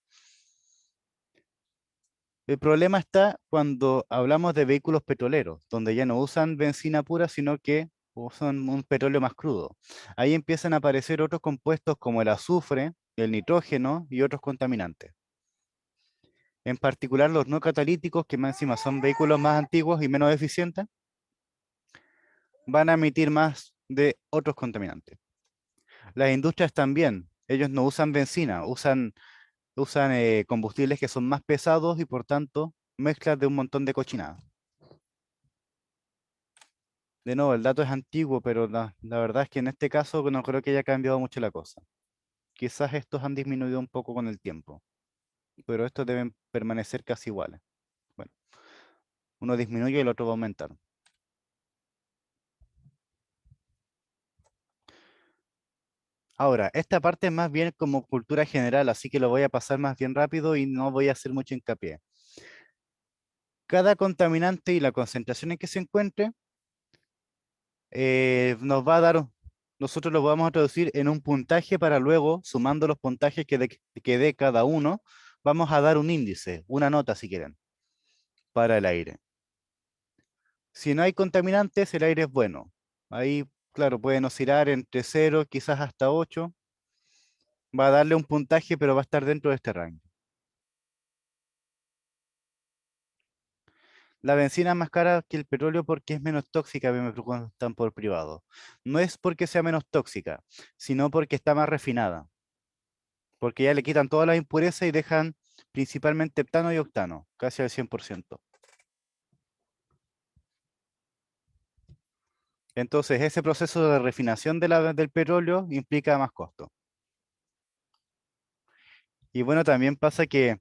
El problema está cuando hablamos de vehículos petroleros, donde ya no usan benzina pura, sino que usan un petróleo más crudo. Ahí empiezan a aparecer otros compuestos como el azufre, el nitrógeno y otros contaminantes. En particular los no catalíticos, que más encima son vehículos más antiguos y menos eficientes, van a emitir más de otros contaminantes. Las industrias también, ellos no usan benzina, usan combustibles que son más pesados y por tanto mezclas de un montón de cochinadas. De nuevo, el dato es antiguo, pero la verdad es que en este caso no creo que haya cambiado mucho la cosa. Quizás estos han disminuido un poco con el tiempo, pero estos deben permanecer casi iguales. Bueno, uno disminuye y el otro va a aumentar. Ahora, esta parte es más bien como cultura general, así que lo voy a pasar más bien rápido y no voy a hacer mucho hincapié. Cada contaminante y la concentración en que se encuentre nos va a dar, nosotros lo vamos a traducir en un puntaje para luego, sumando los puntajes que dé cada uno, vamos a dar un índice, una nota si quieren, para el aire. Si no hay contaminantes, el aire es bueno. Ahí, claro, pueden oscilar entre 0, quizás hasta 8. Va a darle un puntaje, pero va a estar dentro de este rango. La benzina es más cara que el petróleo porque es menos tóxica, me preguntan por privado. No es porque sea menos tóxica, sino porque está más refinada. Porque ya le quitan todas las impurezas y dejan principalmente heptano y octano, casi al 100%. Entonces, ese proceso de refinación del petróleo implica más costo. Y bueno, también pasa que,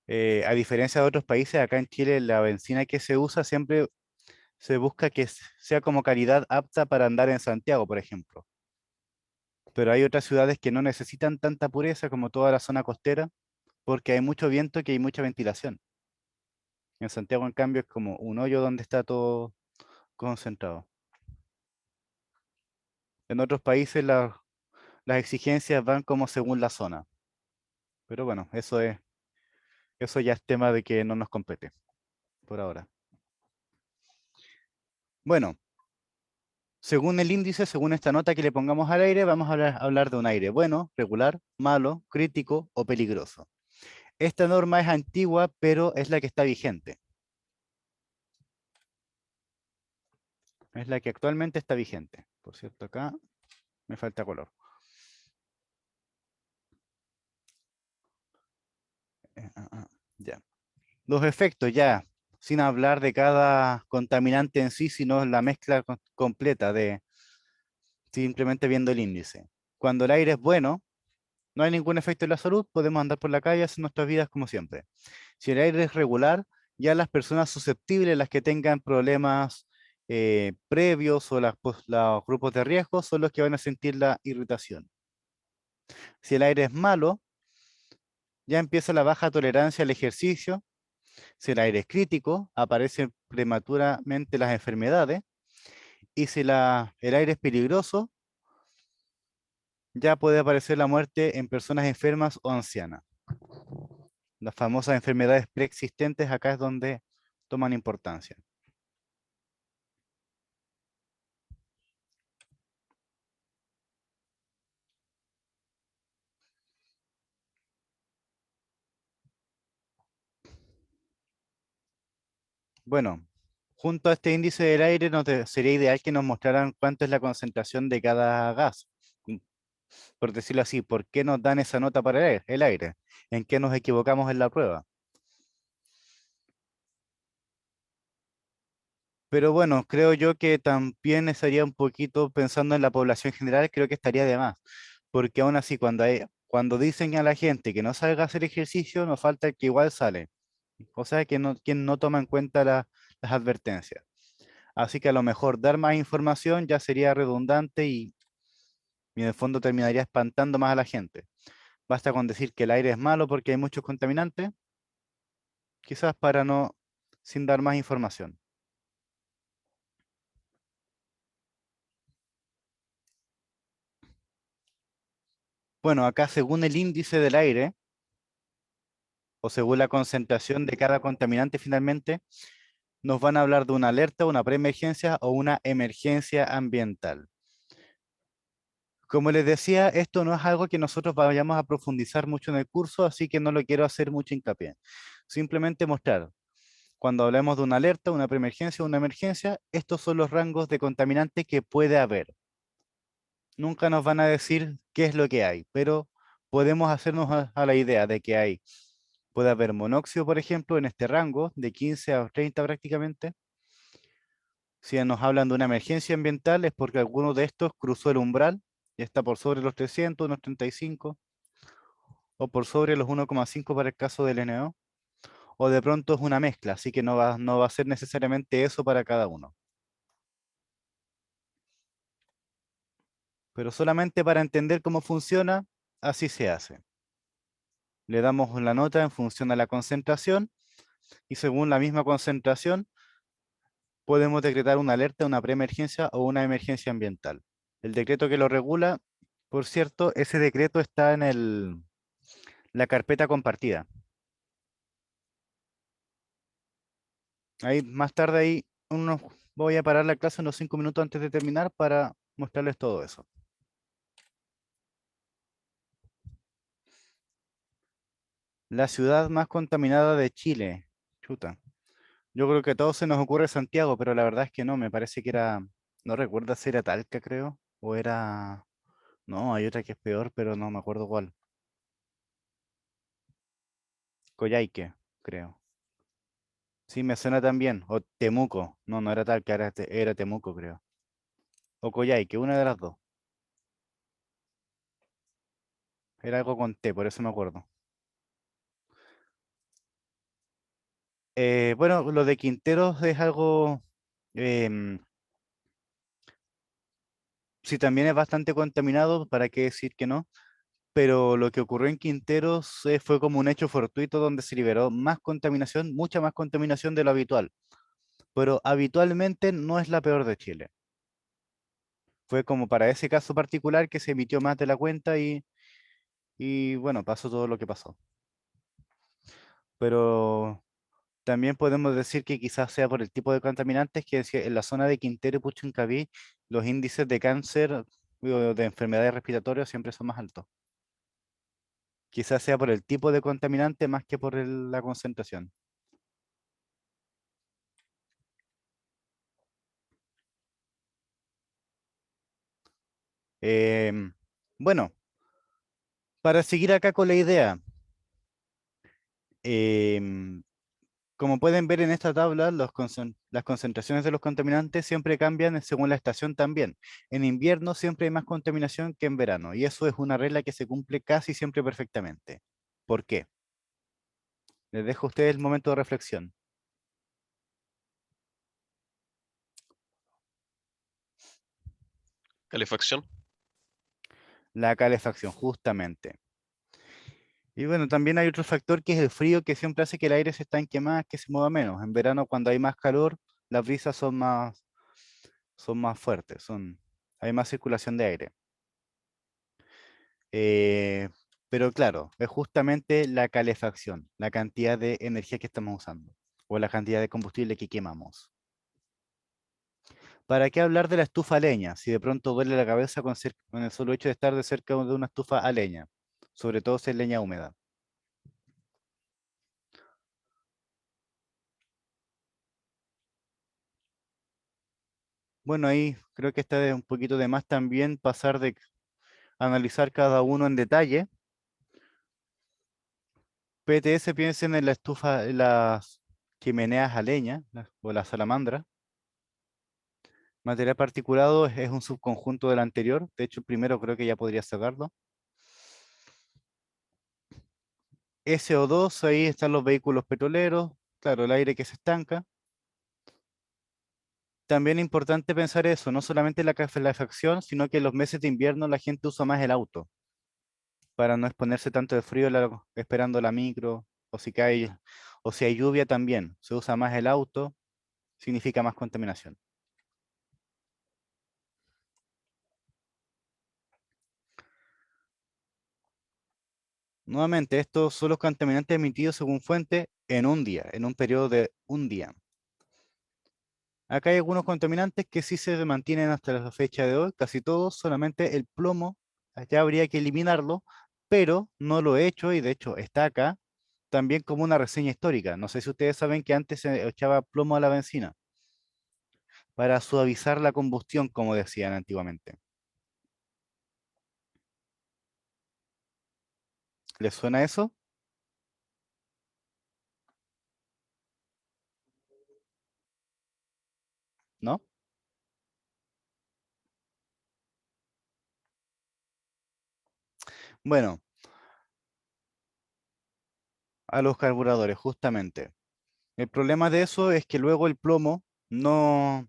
a diferencia de otros países, acá en Chile la benzina que se usa siempre se busca que sea como calidad apta para andar en Santiago, por ejemplo. pero hay otras ciudades que no necesitan tanta pureza como toda la zona costera, porque hay mucho viento y que hay mucha ventilación. En Santiago, en cambio, es como un hoyo donde está todo concentrado. En otros países las exigencias van como según la zona. Pero bueno, eso ya es tema de que no nos compete por ahora. Bueno, según el índice, según esta nota que le pongamos al aire, vamos a hablar de un aire bueno, regular, malo, crítico o peligroso. Esta norma es antigua, pero es la que está vigente. Es la que actualmente está vigente. Por cierto, acá me falta color. Ya. Los efectos ya, sin hablar de cada contaminante en sí, sino la mezcla completa de simplemente viendo el índice. Cuando el aire es bueno, no hay ningún efecto en la salud, podemos andar por la calle, hacer nuestras vidas como siempre. Si el aire es regular, ya las personas susceptibles, las que tengan problemas previos o los grupos de riesgo, son los que van a sentir la irritación. Si el aire es malo, ya empieza la baja tolerancia al ejercicio. Si el aire es crítico, aparecen prematuramente las enfermedades. Y si el aire es peligroso, ya puede aparecer la muerte en personas enfermas o ancianas. Las famosas enfermedades preexistentes acá es donde toman importancia. Bueno, junto a este índice del aire sería ideal que nos mostraran cuánto es la concentración de cada gas. Por decirlo así, ¿por qué nos dan esa nota para el aire? ¿En qué nos equivocamos en la prueba? Pero bueno, creo yo que también estaría un poquito pensando en la población general, creo que estaría de más. Porque aún así, cuando dicen a la gente que no salga a hacer ejercicio, nos falta el que igual sale. O sea, quien no toma en cuenta las advertencias. Así que a lo mejor dar más información ya sería redundante y en el fondo terminaría espantando más a la gente. Basta con decir que el aire es malo porque hay muchos contaminantes, quizás para no, sin dar más información. Bueno, acá según el índice del aire o según la concentración de cada contaminante finalmente, nos van a hablar de una alerta, una preemergencia o una emergencia ambiental. Como les decía, esto no es algo que nosotros vayamos a profundizar mucho en el curso, así que no lo quiero hacer mucho hincapié. Simplemente mostrar, cuando hablamos de una alerta, una preemergencia o una emergencia, estos son los rangos de contaminante que puede haber. Nunca nos van a decir qué es lo que hay, pero podemos hacernos a la idea de que puede haber monóxido, por ejemplo, en este rango de 15 a 30 prácticamente. Si nos hablan de una emergencia ambiental es porque alguno de estos cruzó el umbral y está por sobre los 300, unos 35, o por sobre los 1,5 para el caso del NO, o de pronto es una mezcla, así que no va a ser necesariamente eso para cada uno. Pero solamente para entender cómo funciona, así se hace. Le damos la nota en función a la concentración y según la misma concentración podemos decretar una alerta, una preemergencia o una emergencia ambiental. El decreto que lo regula, por cierto, ese decreto está en la carpeta compartida. Ahí más tarde voy a parar la clase unos 5 minutos antes de terminar para mostrarles todo eso. La ciudad más contaminada de Chile. Chuta. Yo creo que a todos se nos ocurre Santiago, pero la verdad es que no, me parece que no recuerdo si era Talca, creo, o era, no, hay otra que es peor, pero no me acuerdo cuál. Coyhaique, creo. Sí, me suena también. O Temuco. No, no era Talca, era Temuco, creo. O Coyhaique, una de las dos. Era algo con T, por eso me acuerdo. Bueno, lo de Quinteros es algo em, sí, también es bastante contaminado, ¿para qué decir que no? Pero lo que ocurrió en Quinteros fue como un hecho fortuito donde se liberó más contaminación, mucha más contaminación de lo habitual, pero habitualmente no es la peor de Chile. Fue como para ese caso particular que se emitió más de la cuenta y bueno, pasó todo lo que pasó. Pero también podemos decir que quizás sea por el tipo de contaminantes que en la zona de Quintero y Puchuncaví los índices de cáncer o de enfermedades respiratorias siempre son más altos. Quizás sea por el tipo de contaminante más que por la concentración. Em, bueno, para seguir acá con la idea, em, como pueden ver en esta tabla, las concentraciones de los contaminantes siempre cambian según la estación también. En invierno siempre hay más contaminación que en verano, y eso es una regla que se cumple casi siempre perfectamente. ¿Por qué? Les dejo a ustedes el momento de reflexión. Calefacción. La calefacción, justamente. Y bueno, también hay otro factor que es el frío, que siempre hace que el aire se estanque más, que se mueva menos. En verano, cuando hay más calor, las brisas son más fuertes, hay más circulación de aire. Eh, pero claro, es justamente la calefacción, la cantidad de energía que estamos usando o la cantidad de combustible que quemamos. ¿Para qué hablar de la estufa a leña si de pronto duele la cabeza con el solo hecho de estar de cerca de una estufa a leña? Sobre todo si es leña húmeda. Bueno, ahí creo que está un poquito de más también pasar de analizar cada uno en detalle. PTS, piensen en la estufa, en las chimeneas a leña o la salamandra. Material particulado es un subconjunto del anterior. De hecho, el primero creo que ya podría sacarlo. SO2, ahí están los vehículos petroleros. Claro, el aire que se estanca. También es importante pensar eso, no solamente la calefacción, sino que en los meses de invierno la gente usa más el auto para no exponerse tanto de frío esperando la micro, o si cae, o si hay lluvia también. Se usa más el auto, significa más contaminación. Nuevamente, estos son los contaminantes emitidos según fuente en un día, en un periodo de un día. Acá hay algunos contaminantes que sí se mantienen hasta la fecha de hoy, casi todos, solamente el plomo, ya habría que eliminarlo, pero no lo he hecho y de hecho está acá también como una reseña histórica. No sé si ustedes saben que antes se echaba plomo a la benzina para suavizar la combustión, como decían antiguamente. ¿Les suena eso? ¿No? Bueno, a los carburadores, justamente. El problema de eso es que luego el plomo no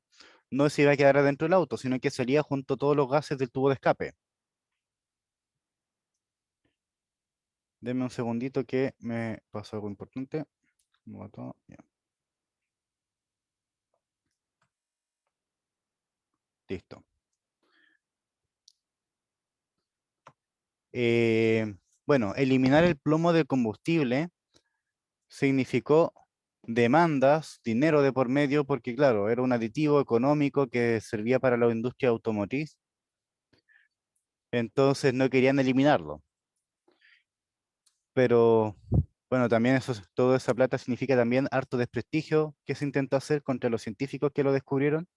se iba a quedar adentro del auto, sino que salía junto a todos los gases del tubo de escape. Denme un segundito que me pasó algo importante. Ya. Listo. Bueno, eliminar el plomo del combustible significó demandas, dinero de por medio, porque claro, era un aditivo económico que servía para la industria automotriz, entonces no querían eliminarlo. Pero bueno, también toda esa plata significa también harto desprestigio que se intentó hacer contra los científicos que lo descubrieron.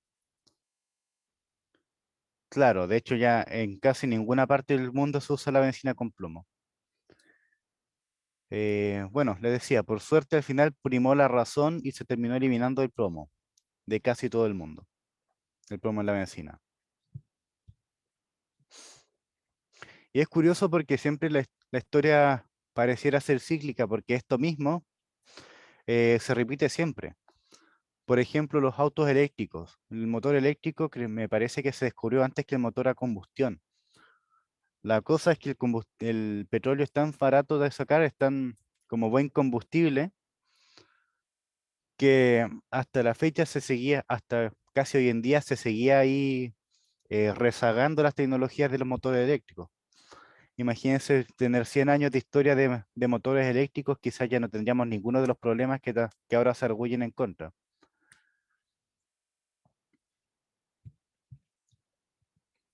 Claro, de hecho ya en casi ninguna parte del mundo se usa la benzina con plomo. Bueno, le decía, por suerte al final primó la razón y se terminó eliminando el plomo de casi todo el mundo, el plomo en la benzina. Y es curioso porque siempre la historia pareciera ser cíclica, porque esto mismo se repite siempre. Por ejemplo, los autos eléctricos. El motor eléctrico me parece que se descubrió antes que el motor a combustión. La cosa es que el petróleo es tan barato de sacar, es tan como buen combustible, que hasta la fecha se seguía, hasta casi hoy en día se seguía ahí rezagando las tecnologías de los motores eléctricos. Imagínense tener 100 años de historia de motores eléctricos, quizás ya no tendríamos ninguno de los problemas que ahora se arguyen en contra.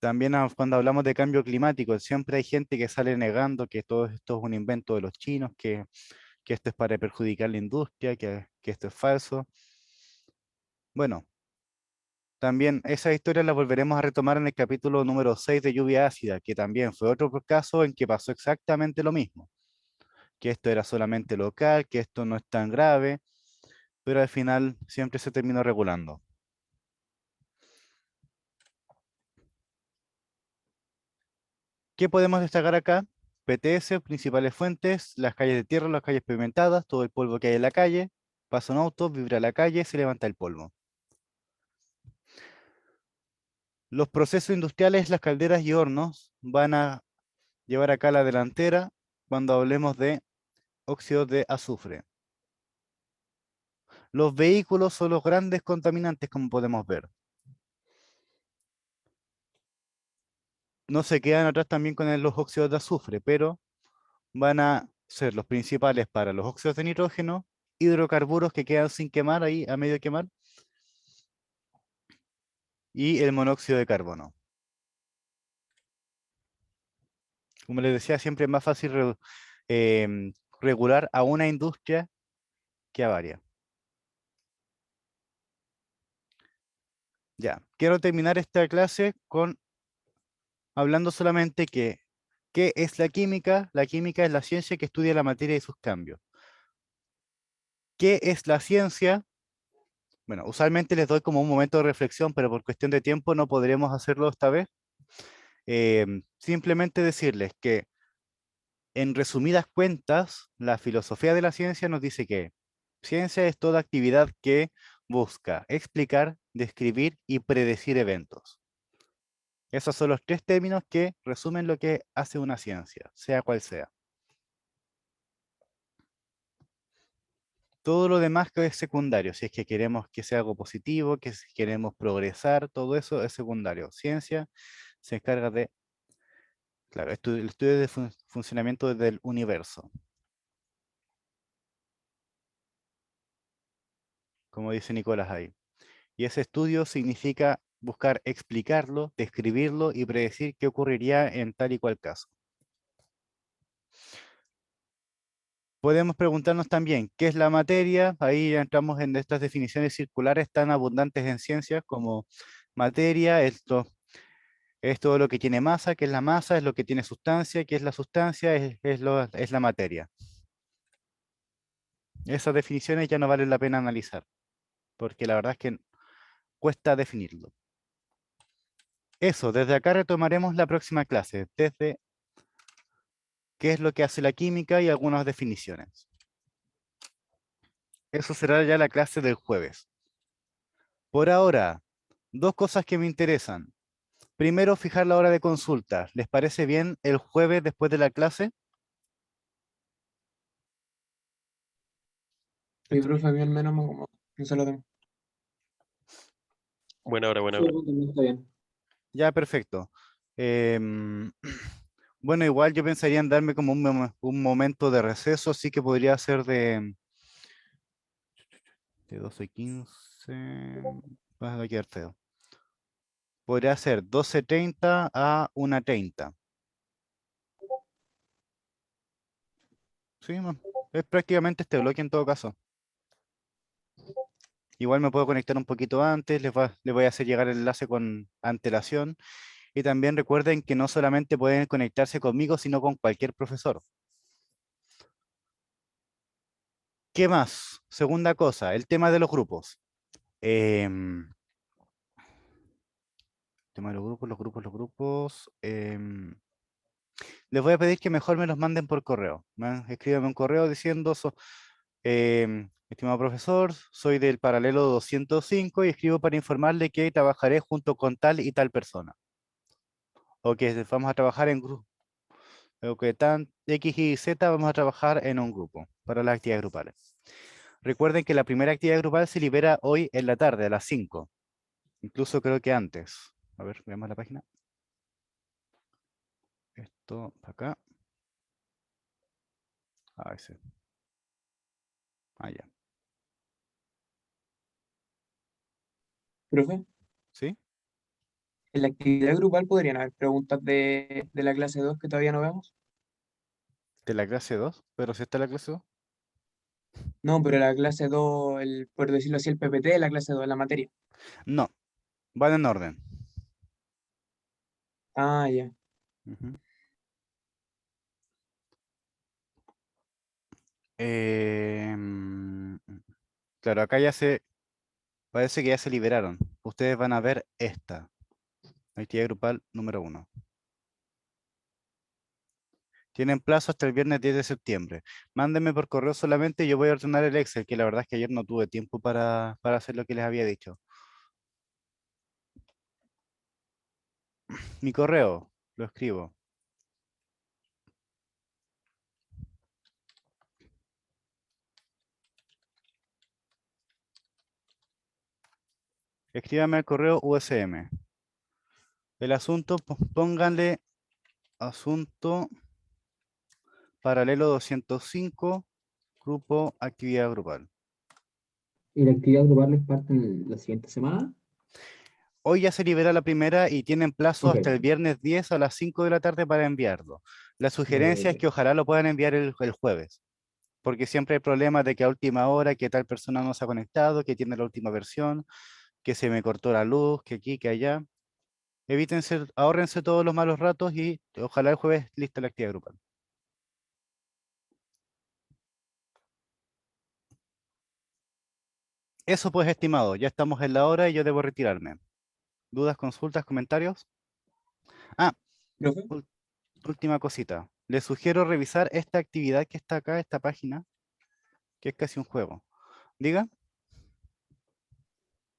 También cuando hablamos de cambio climático, siempre hay gente que sale negando que todo esto es un invento de los chinos, que esto es para perjudicar la industria, que esto es falso. Bueno, también esas historias las volveremos a retomar en el capítulo número 6 de Lluvia Ácida, que también fue otro caso en que pasó exactamente lo mismo, que esto era solamente local, que esto no es tan grave, pero al final siempre se terminó regulando. ¿Qué podemos destacar acá? PTS, principales fuentes, las calles de tierra, las calles pavimentadas, todo el polvo que hay en la calle, pasa un auto, vibra la calle, se levanta el polvo. Los procesos industriales, las calderas y hornos van a llevar acá la delantera cuando hablemos de óxido de azufre. Los vehículos son los grandes contaminantes, como podemos ver. No se quedan atrás también con los óxidos de azufre, pero van a ser los principales para los óxidos de nitrógeno, hidrocarburos que quedan sin quemar ahí a medio quemar, y el monóxido de carbono. Como les decía, siempre es más fácil regular a una industria que a varias. Ya, quiero terminar esta clase hablando solamente ¿qué es la química? La química es la ciencia que estudia la materia y sus cambios. ¿Qué es la ciencia? Bueno, usualmente les doy como un momento de reflexión, pero por cuestión de tiempo no podremos hacerlo esta vez. Simplemente decirles que, en resumidas cuentas, la filosofía de la ciencia nos dice que ciencia es toda actividad que busca explicar, describir y predecir eventos. Esos son los tres términos que resumen lo que hace una ciencia, sea cual sea. Todo lo demás que es secundario, si es que queremos que sea algo positivo, que si queremos progresar, todo eso es secundario. Ciencia se encarga de, claro, el estudio de funcionamiento del universo. Como dice Nicolás ahí. Y ese estudio significa buscar explicarlo, describirlo y predecir qué ocurriría en tal y cual caso. Podemos preguntarnos también, ¿qué es la materia? Ahí ya entramos en estas definiciones circulares tan abundantes en ciencias como materia, esto es todo lo que tiene masa, ¿qué es la masa? Es lo que tiene sustancia, ¿qué es la sustancia? Es la materia. Esas definiciones ya no valen la pena analizar, porque la verdad es que cuesta definirlo. Eso, desde acá retomaremos la próxima clase, desde qué es lo que hace la química y algunas definiciones. Eso será ya la clase del jueves. Por ahora, dos cosas que me interesan. Primero, fijar la hora de consulta. ¿Les parece bien el jueves después de la clase? Sí, profe, a mí al menos me acomoda. No se lo tengo. Buena hora, buena Sí, hora. también está bien. Ya, perfecto. Em, bueno, igual yo pensaría en darme como un momento de receso, así que podría ser de 12:15. Va a quedar feo. Podría ser 12:30 a 1:30. Sí, es prácticamente este bloque en todo caso. Igual me puedo conectar un poquito antes, les voy a hacer llegar el enlace con antelación. Y también recuerden que no solamente pueden conectarse conmigo, sino con cualquier profesor. ¿Qué más? Segunda cosa, el tema de los grupos. Em, tema de los grupos. Les voy a pedir que mejor me los manden por correo. Escríbanme un correo diciendo Estimado profesor, soy del paralelo 205 y escribo para informarle que trabajaré junto con tal y tal persona. O que vamos a trabajar en grupo. O que tan X y Z vamos a trabajar en un grupo para las actividades grupales. Recuerden que la primera actividad grupal se libera hoy en la tarde, a las 5. Incluso creo que antes. A ver, veamos la página. Esto acá. Ah, ese. Ah, ya. Profe, ¿Sí? en la actividad grupal podrían haber preguntas de la clase 2 que todavía no vemos. De la clase 2. Pero si está la clase 2. No, pero la clase 2, por decirlo así, el PPT de la clase 2, la materia. No, van en orden. Ah, ya. Ujú. Claro, acá ya parece que ya se liberaron. Ustedes van a ver esta, actividad grupal número 1. Tienen plazo hasta el viernes 10 de septiembre. Mándenme por correo solamente, yo voy a ordenar el Excel, que la verdad es que ayer no tuve tiempo para hacer lo que les había dicho. Mi correo, lo escribo. Escríbame al correo USM. El asunto, pónganle asunto paralelo 205, grupo, actividad grupal. ¿Y la actividad grupal les parten la siguiente semana? Hoy ya se libera la primera y tienen plazo Ok, hasta el viernes 10 a las 5 de la tarde para enviarlo. La ya, ya, sugerencia es ya. que ojalá lo puedan enviar el jueves, porque siempre hay problemas de que a última hora, que tal persona no se ha conectado, que tiene la última versión, que se me cortó la luz, que aquí, que allá. Evítense, ahórrense todos los malos ratos y ojalá el jueves lista la actividad grupal. Eso pues, estimado, ya estamos en la hora y yo debo retirarme. ¿Dudas, consultas, comentarios? Ah, Profe, ul- última cosita. Les sugiero revisar esta actividad que está acá, esta página, que es casi un juego. Diga.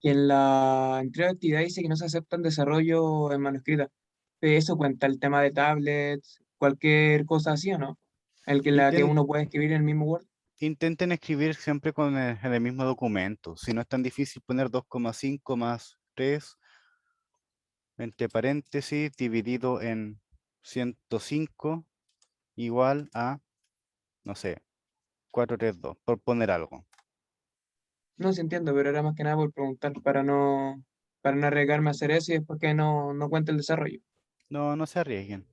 que en la entrega de actividad dice que no se aceptan desarrollo en manuscrita. ¿Eso cuenta el tema de tablets, cualquier cosa así o no? La que Inten- uno puede escribir en el mismo Word. intenten escribir siempre en el mismo documento. Si no es tan difícil poner 2,5 más 3 entre paréntesis dividido en 105 igual a, no sé, 432, por poner algo. No se entiendo, pero era más que nada por preguntar para no arriesgarme a hacer eso y después que no cuente el desarrollo. No, no se arriesguen.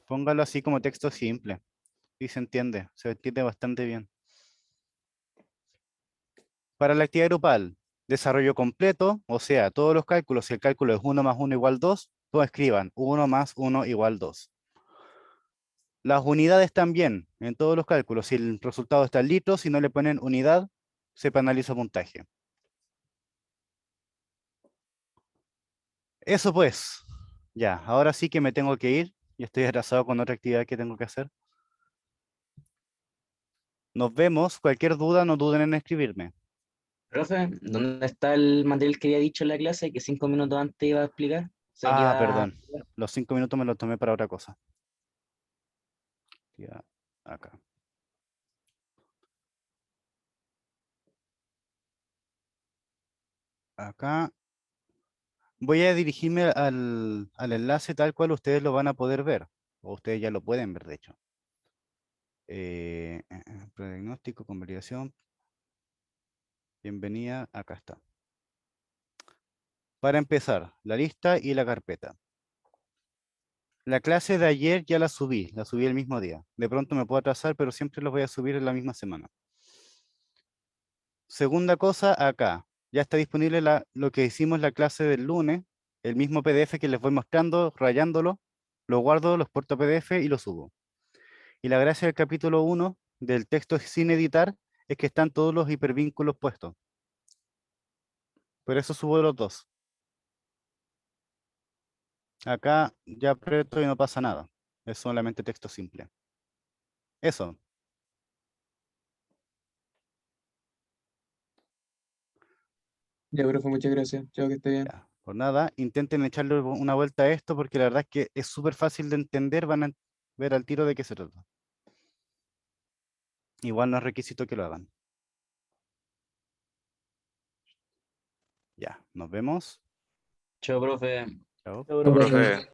Póngalo así como texto simple. Y se entiende bastante bien. Para la actividad grupal, desarrollo completo, o sea, todos los cálculos, si el cálculo es 1 más 1 igual 2, pues escriban 1 más 1 igual 2. Las unidades también, en todos los cálculos. Si el resultado está en litros, si no le ponen unidad, se penaliza puntaje. Eso pues. Ya, ahora sí que me tengo que ir. Y estoy atrasado con otra actividad que tengo que hacer. Nos vemos. Cualquier duda, no duden en escribirme. Profe, ¿dónde está el material que había dicho en la clase que 5 minutos antes iba a explicar? O sea, que Ah, iba a... perdón. Los 5 minutos me los tomé para otra cosa. Ya, acá. Acá. Voy a dirigirme al enlace tal cual ustedes lo van a poder ver. O ustedes ya lo pueden ver, de hecho. Prediagnóstico, convalidación. Bienvenida, acá está. Para empezar, la lista y la carpeta. La clase de ayer ya la subí el mismo día. De pronto me puedo atrasar, pero siempre los voy a subir en la misma semana. Segunda cosa, acá. Ya está disponible lo que hicimos la clase del lunes, el mismo PDF que les voy mostrando, rayándolo, lo guardo, los porto a PDF y lo subo. Y la gracia del capítulo 1 del texto sin editar es que están todos los hipervínculos puestos. Por eso subo los dos. Acá ya aprieto y no pasa nada. Es solamente texto simple. Eso. Ya, profe, muchas gracias. Chao, que esté bien. Ya, por nada, intenten echarle una vuelta a esto porque la verdad es que es súper fácil de entender, van a ver al tiro de qué se trata. Igual no es requisito que lo hagan. Ya, nos vemos. Chao, profe. Chao. Profe.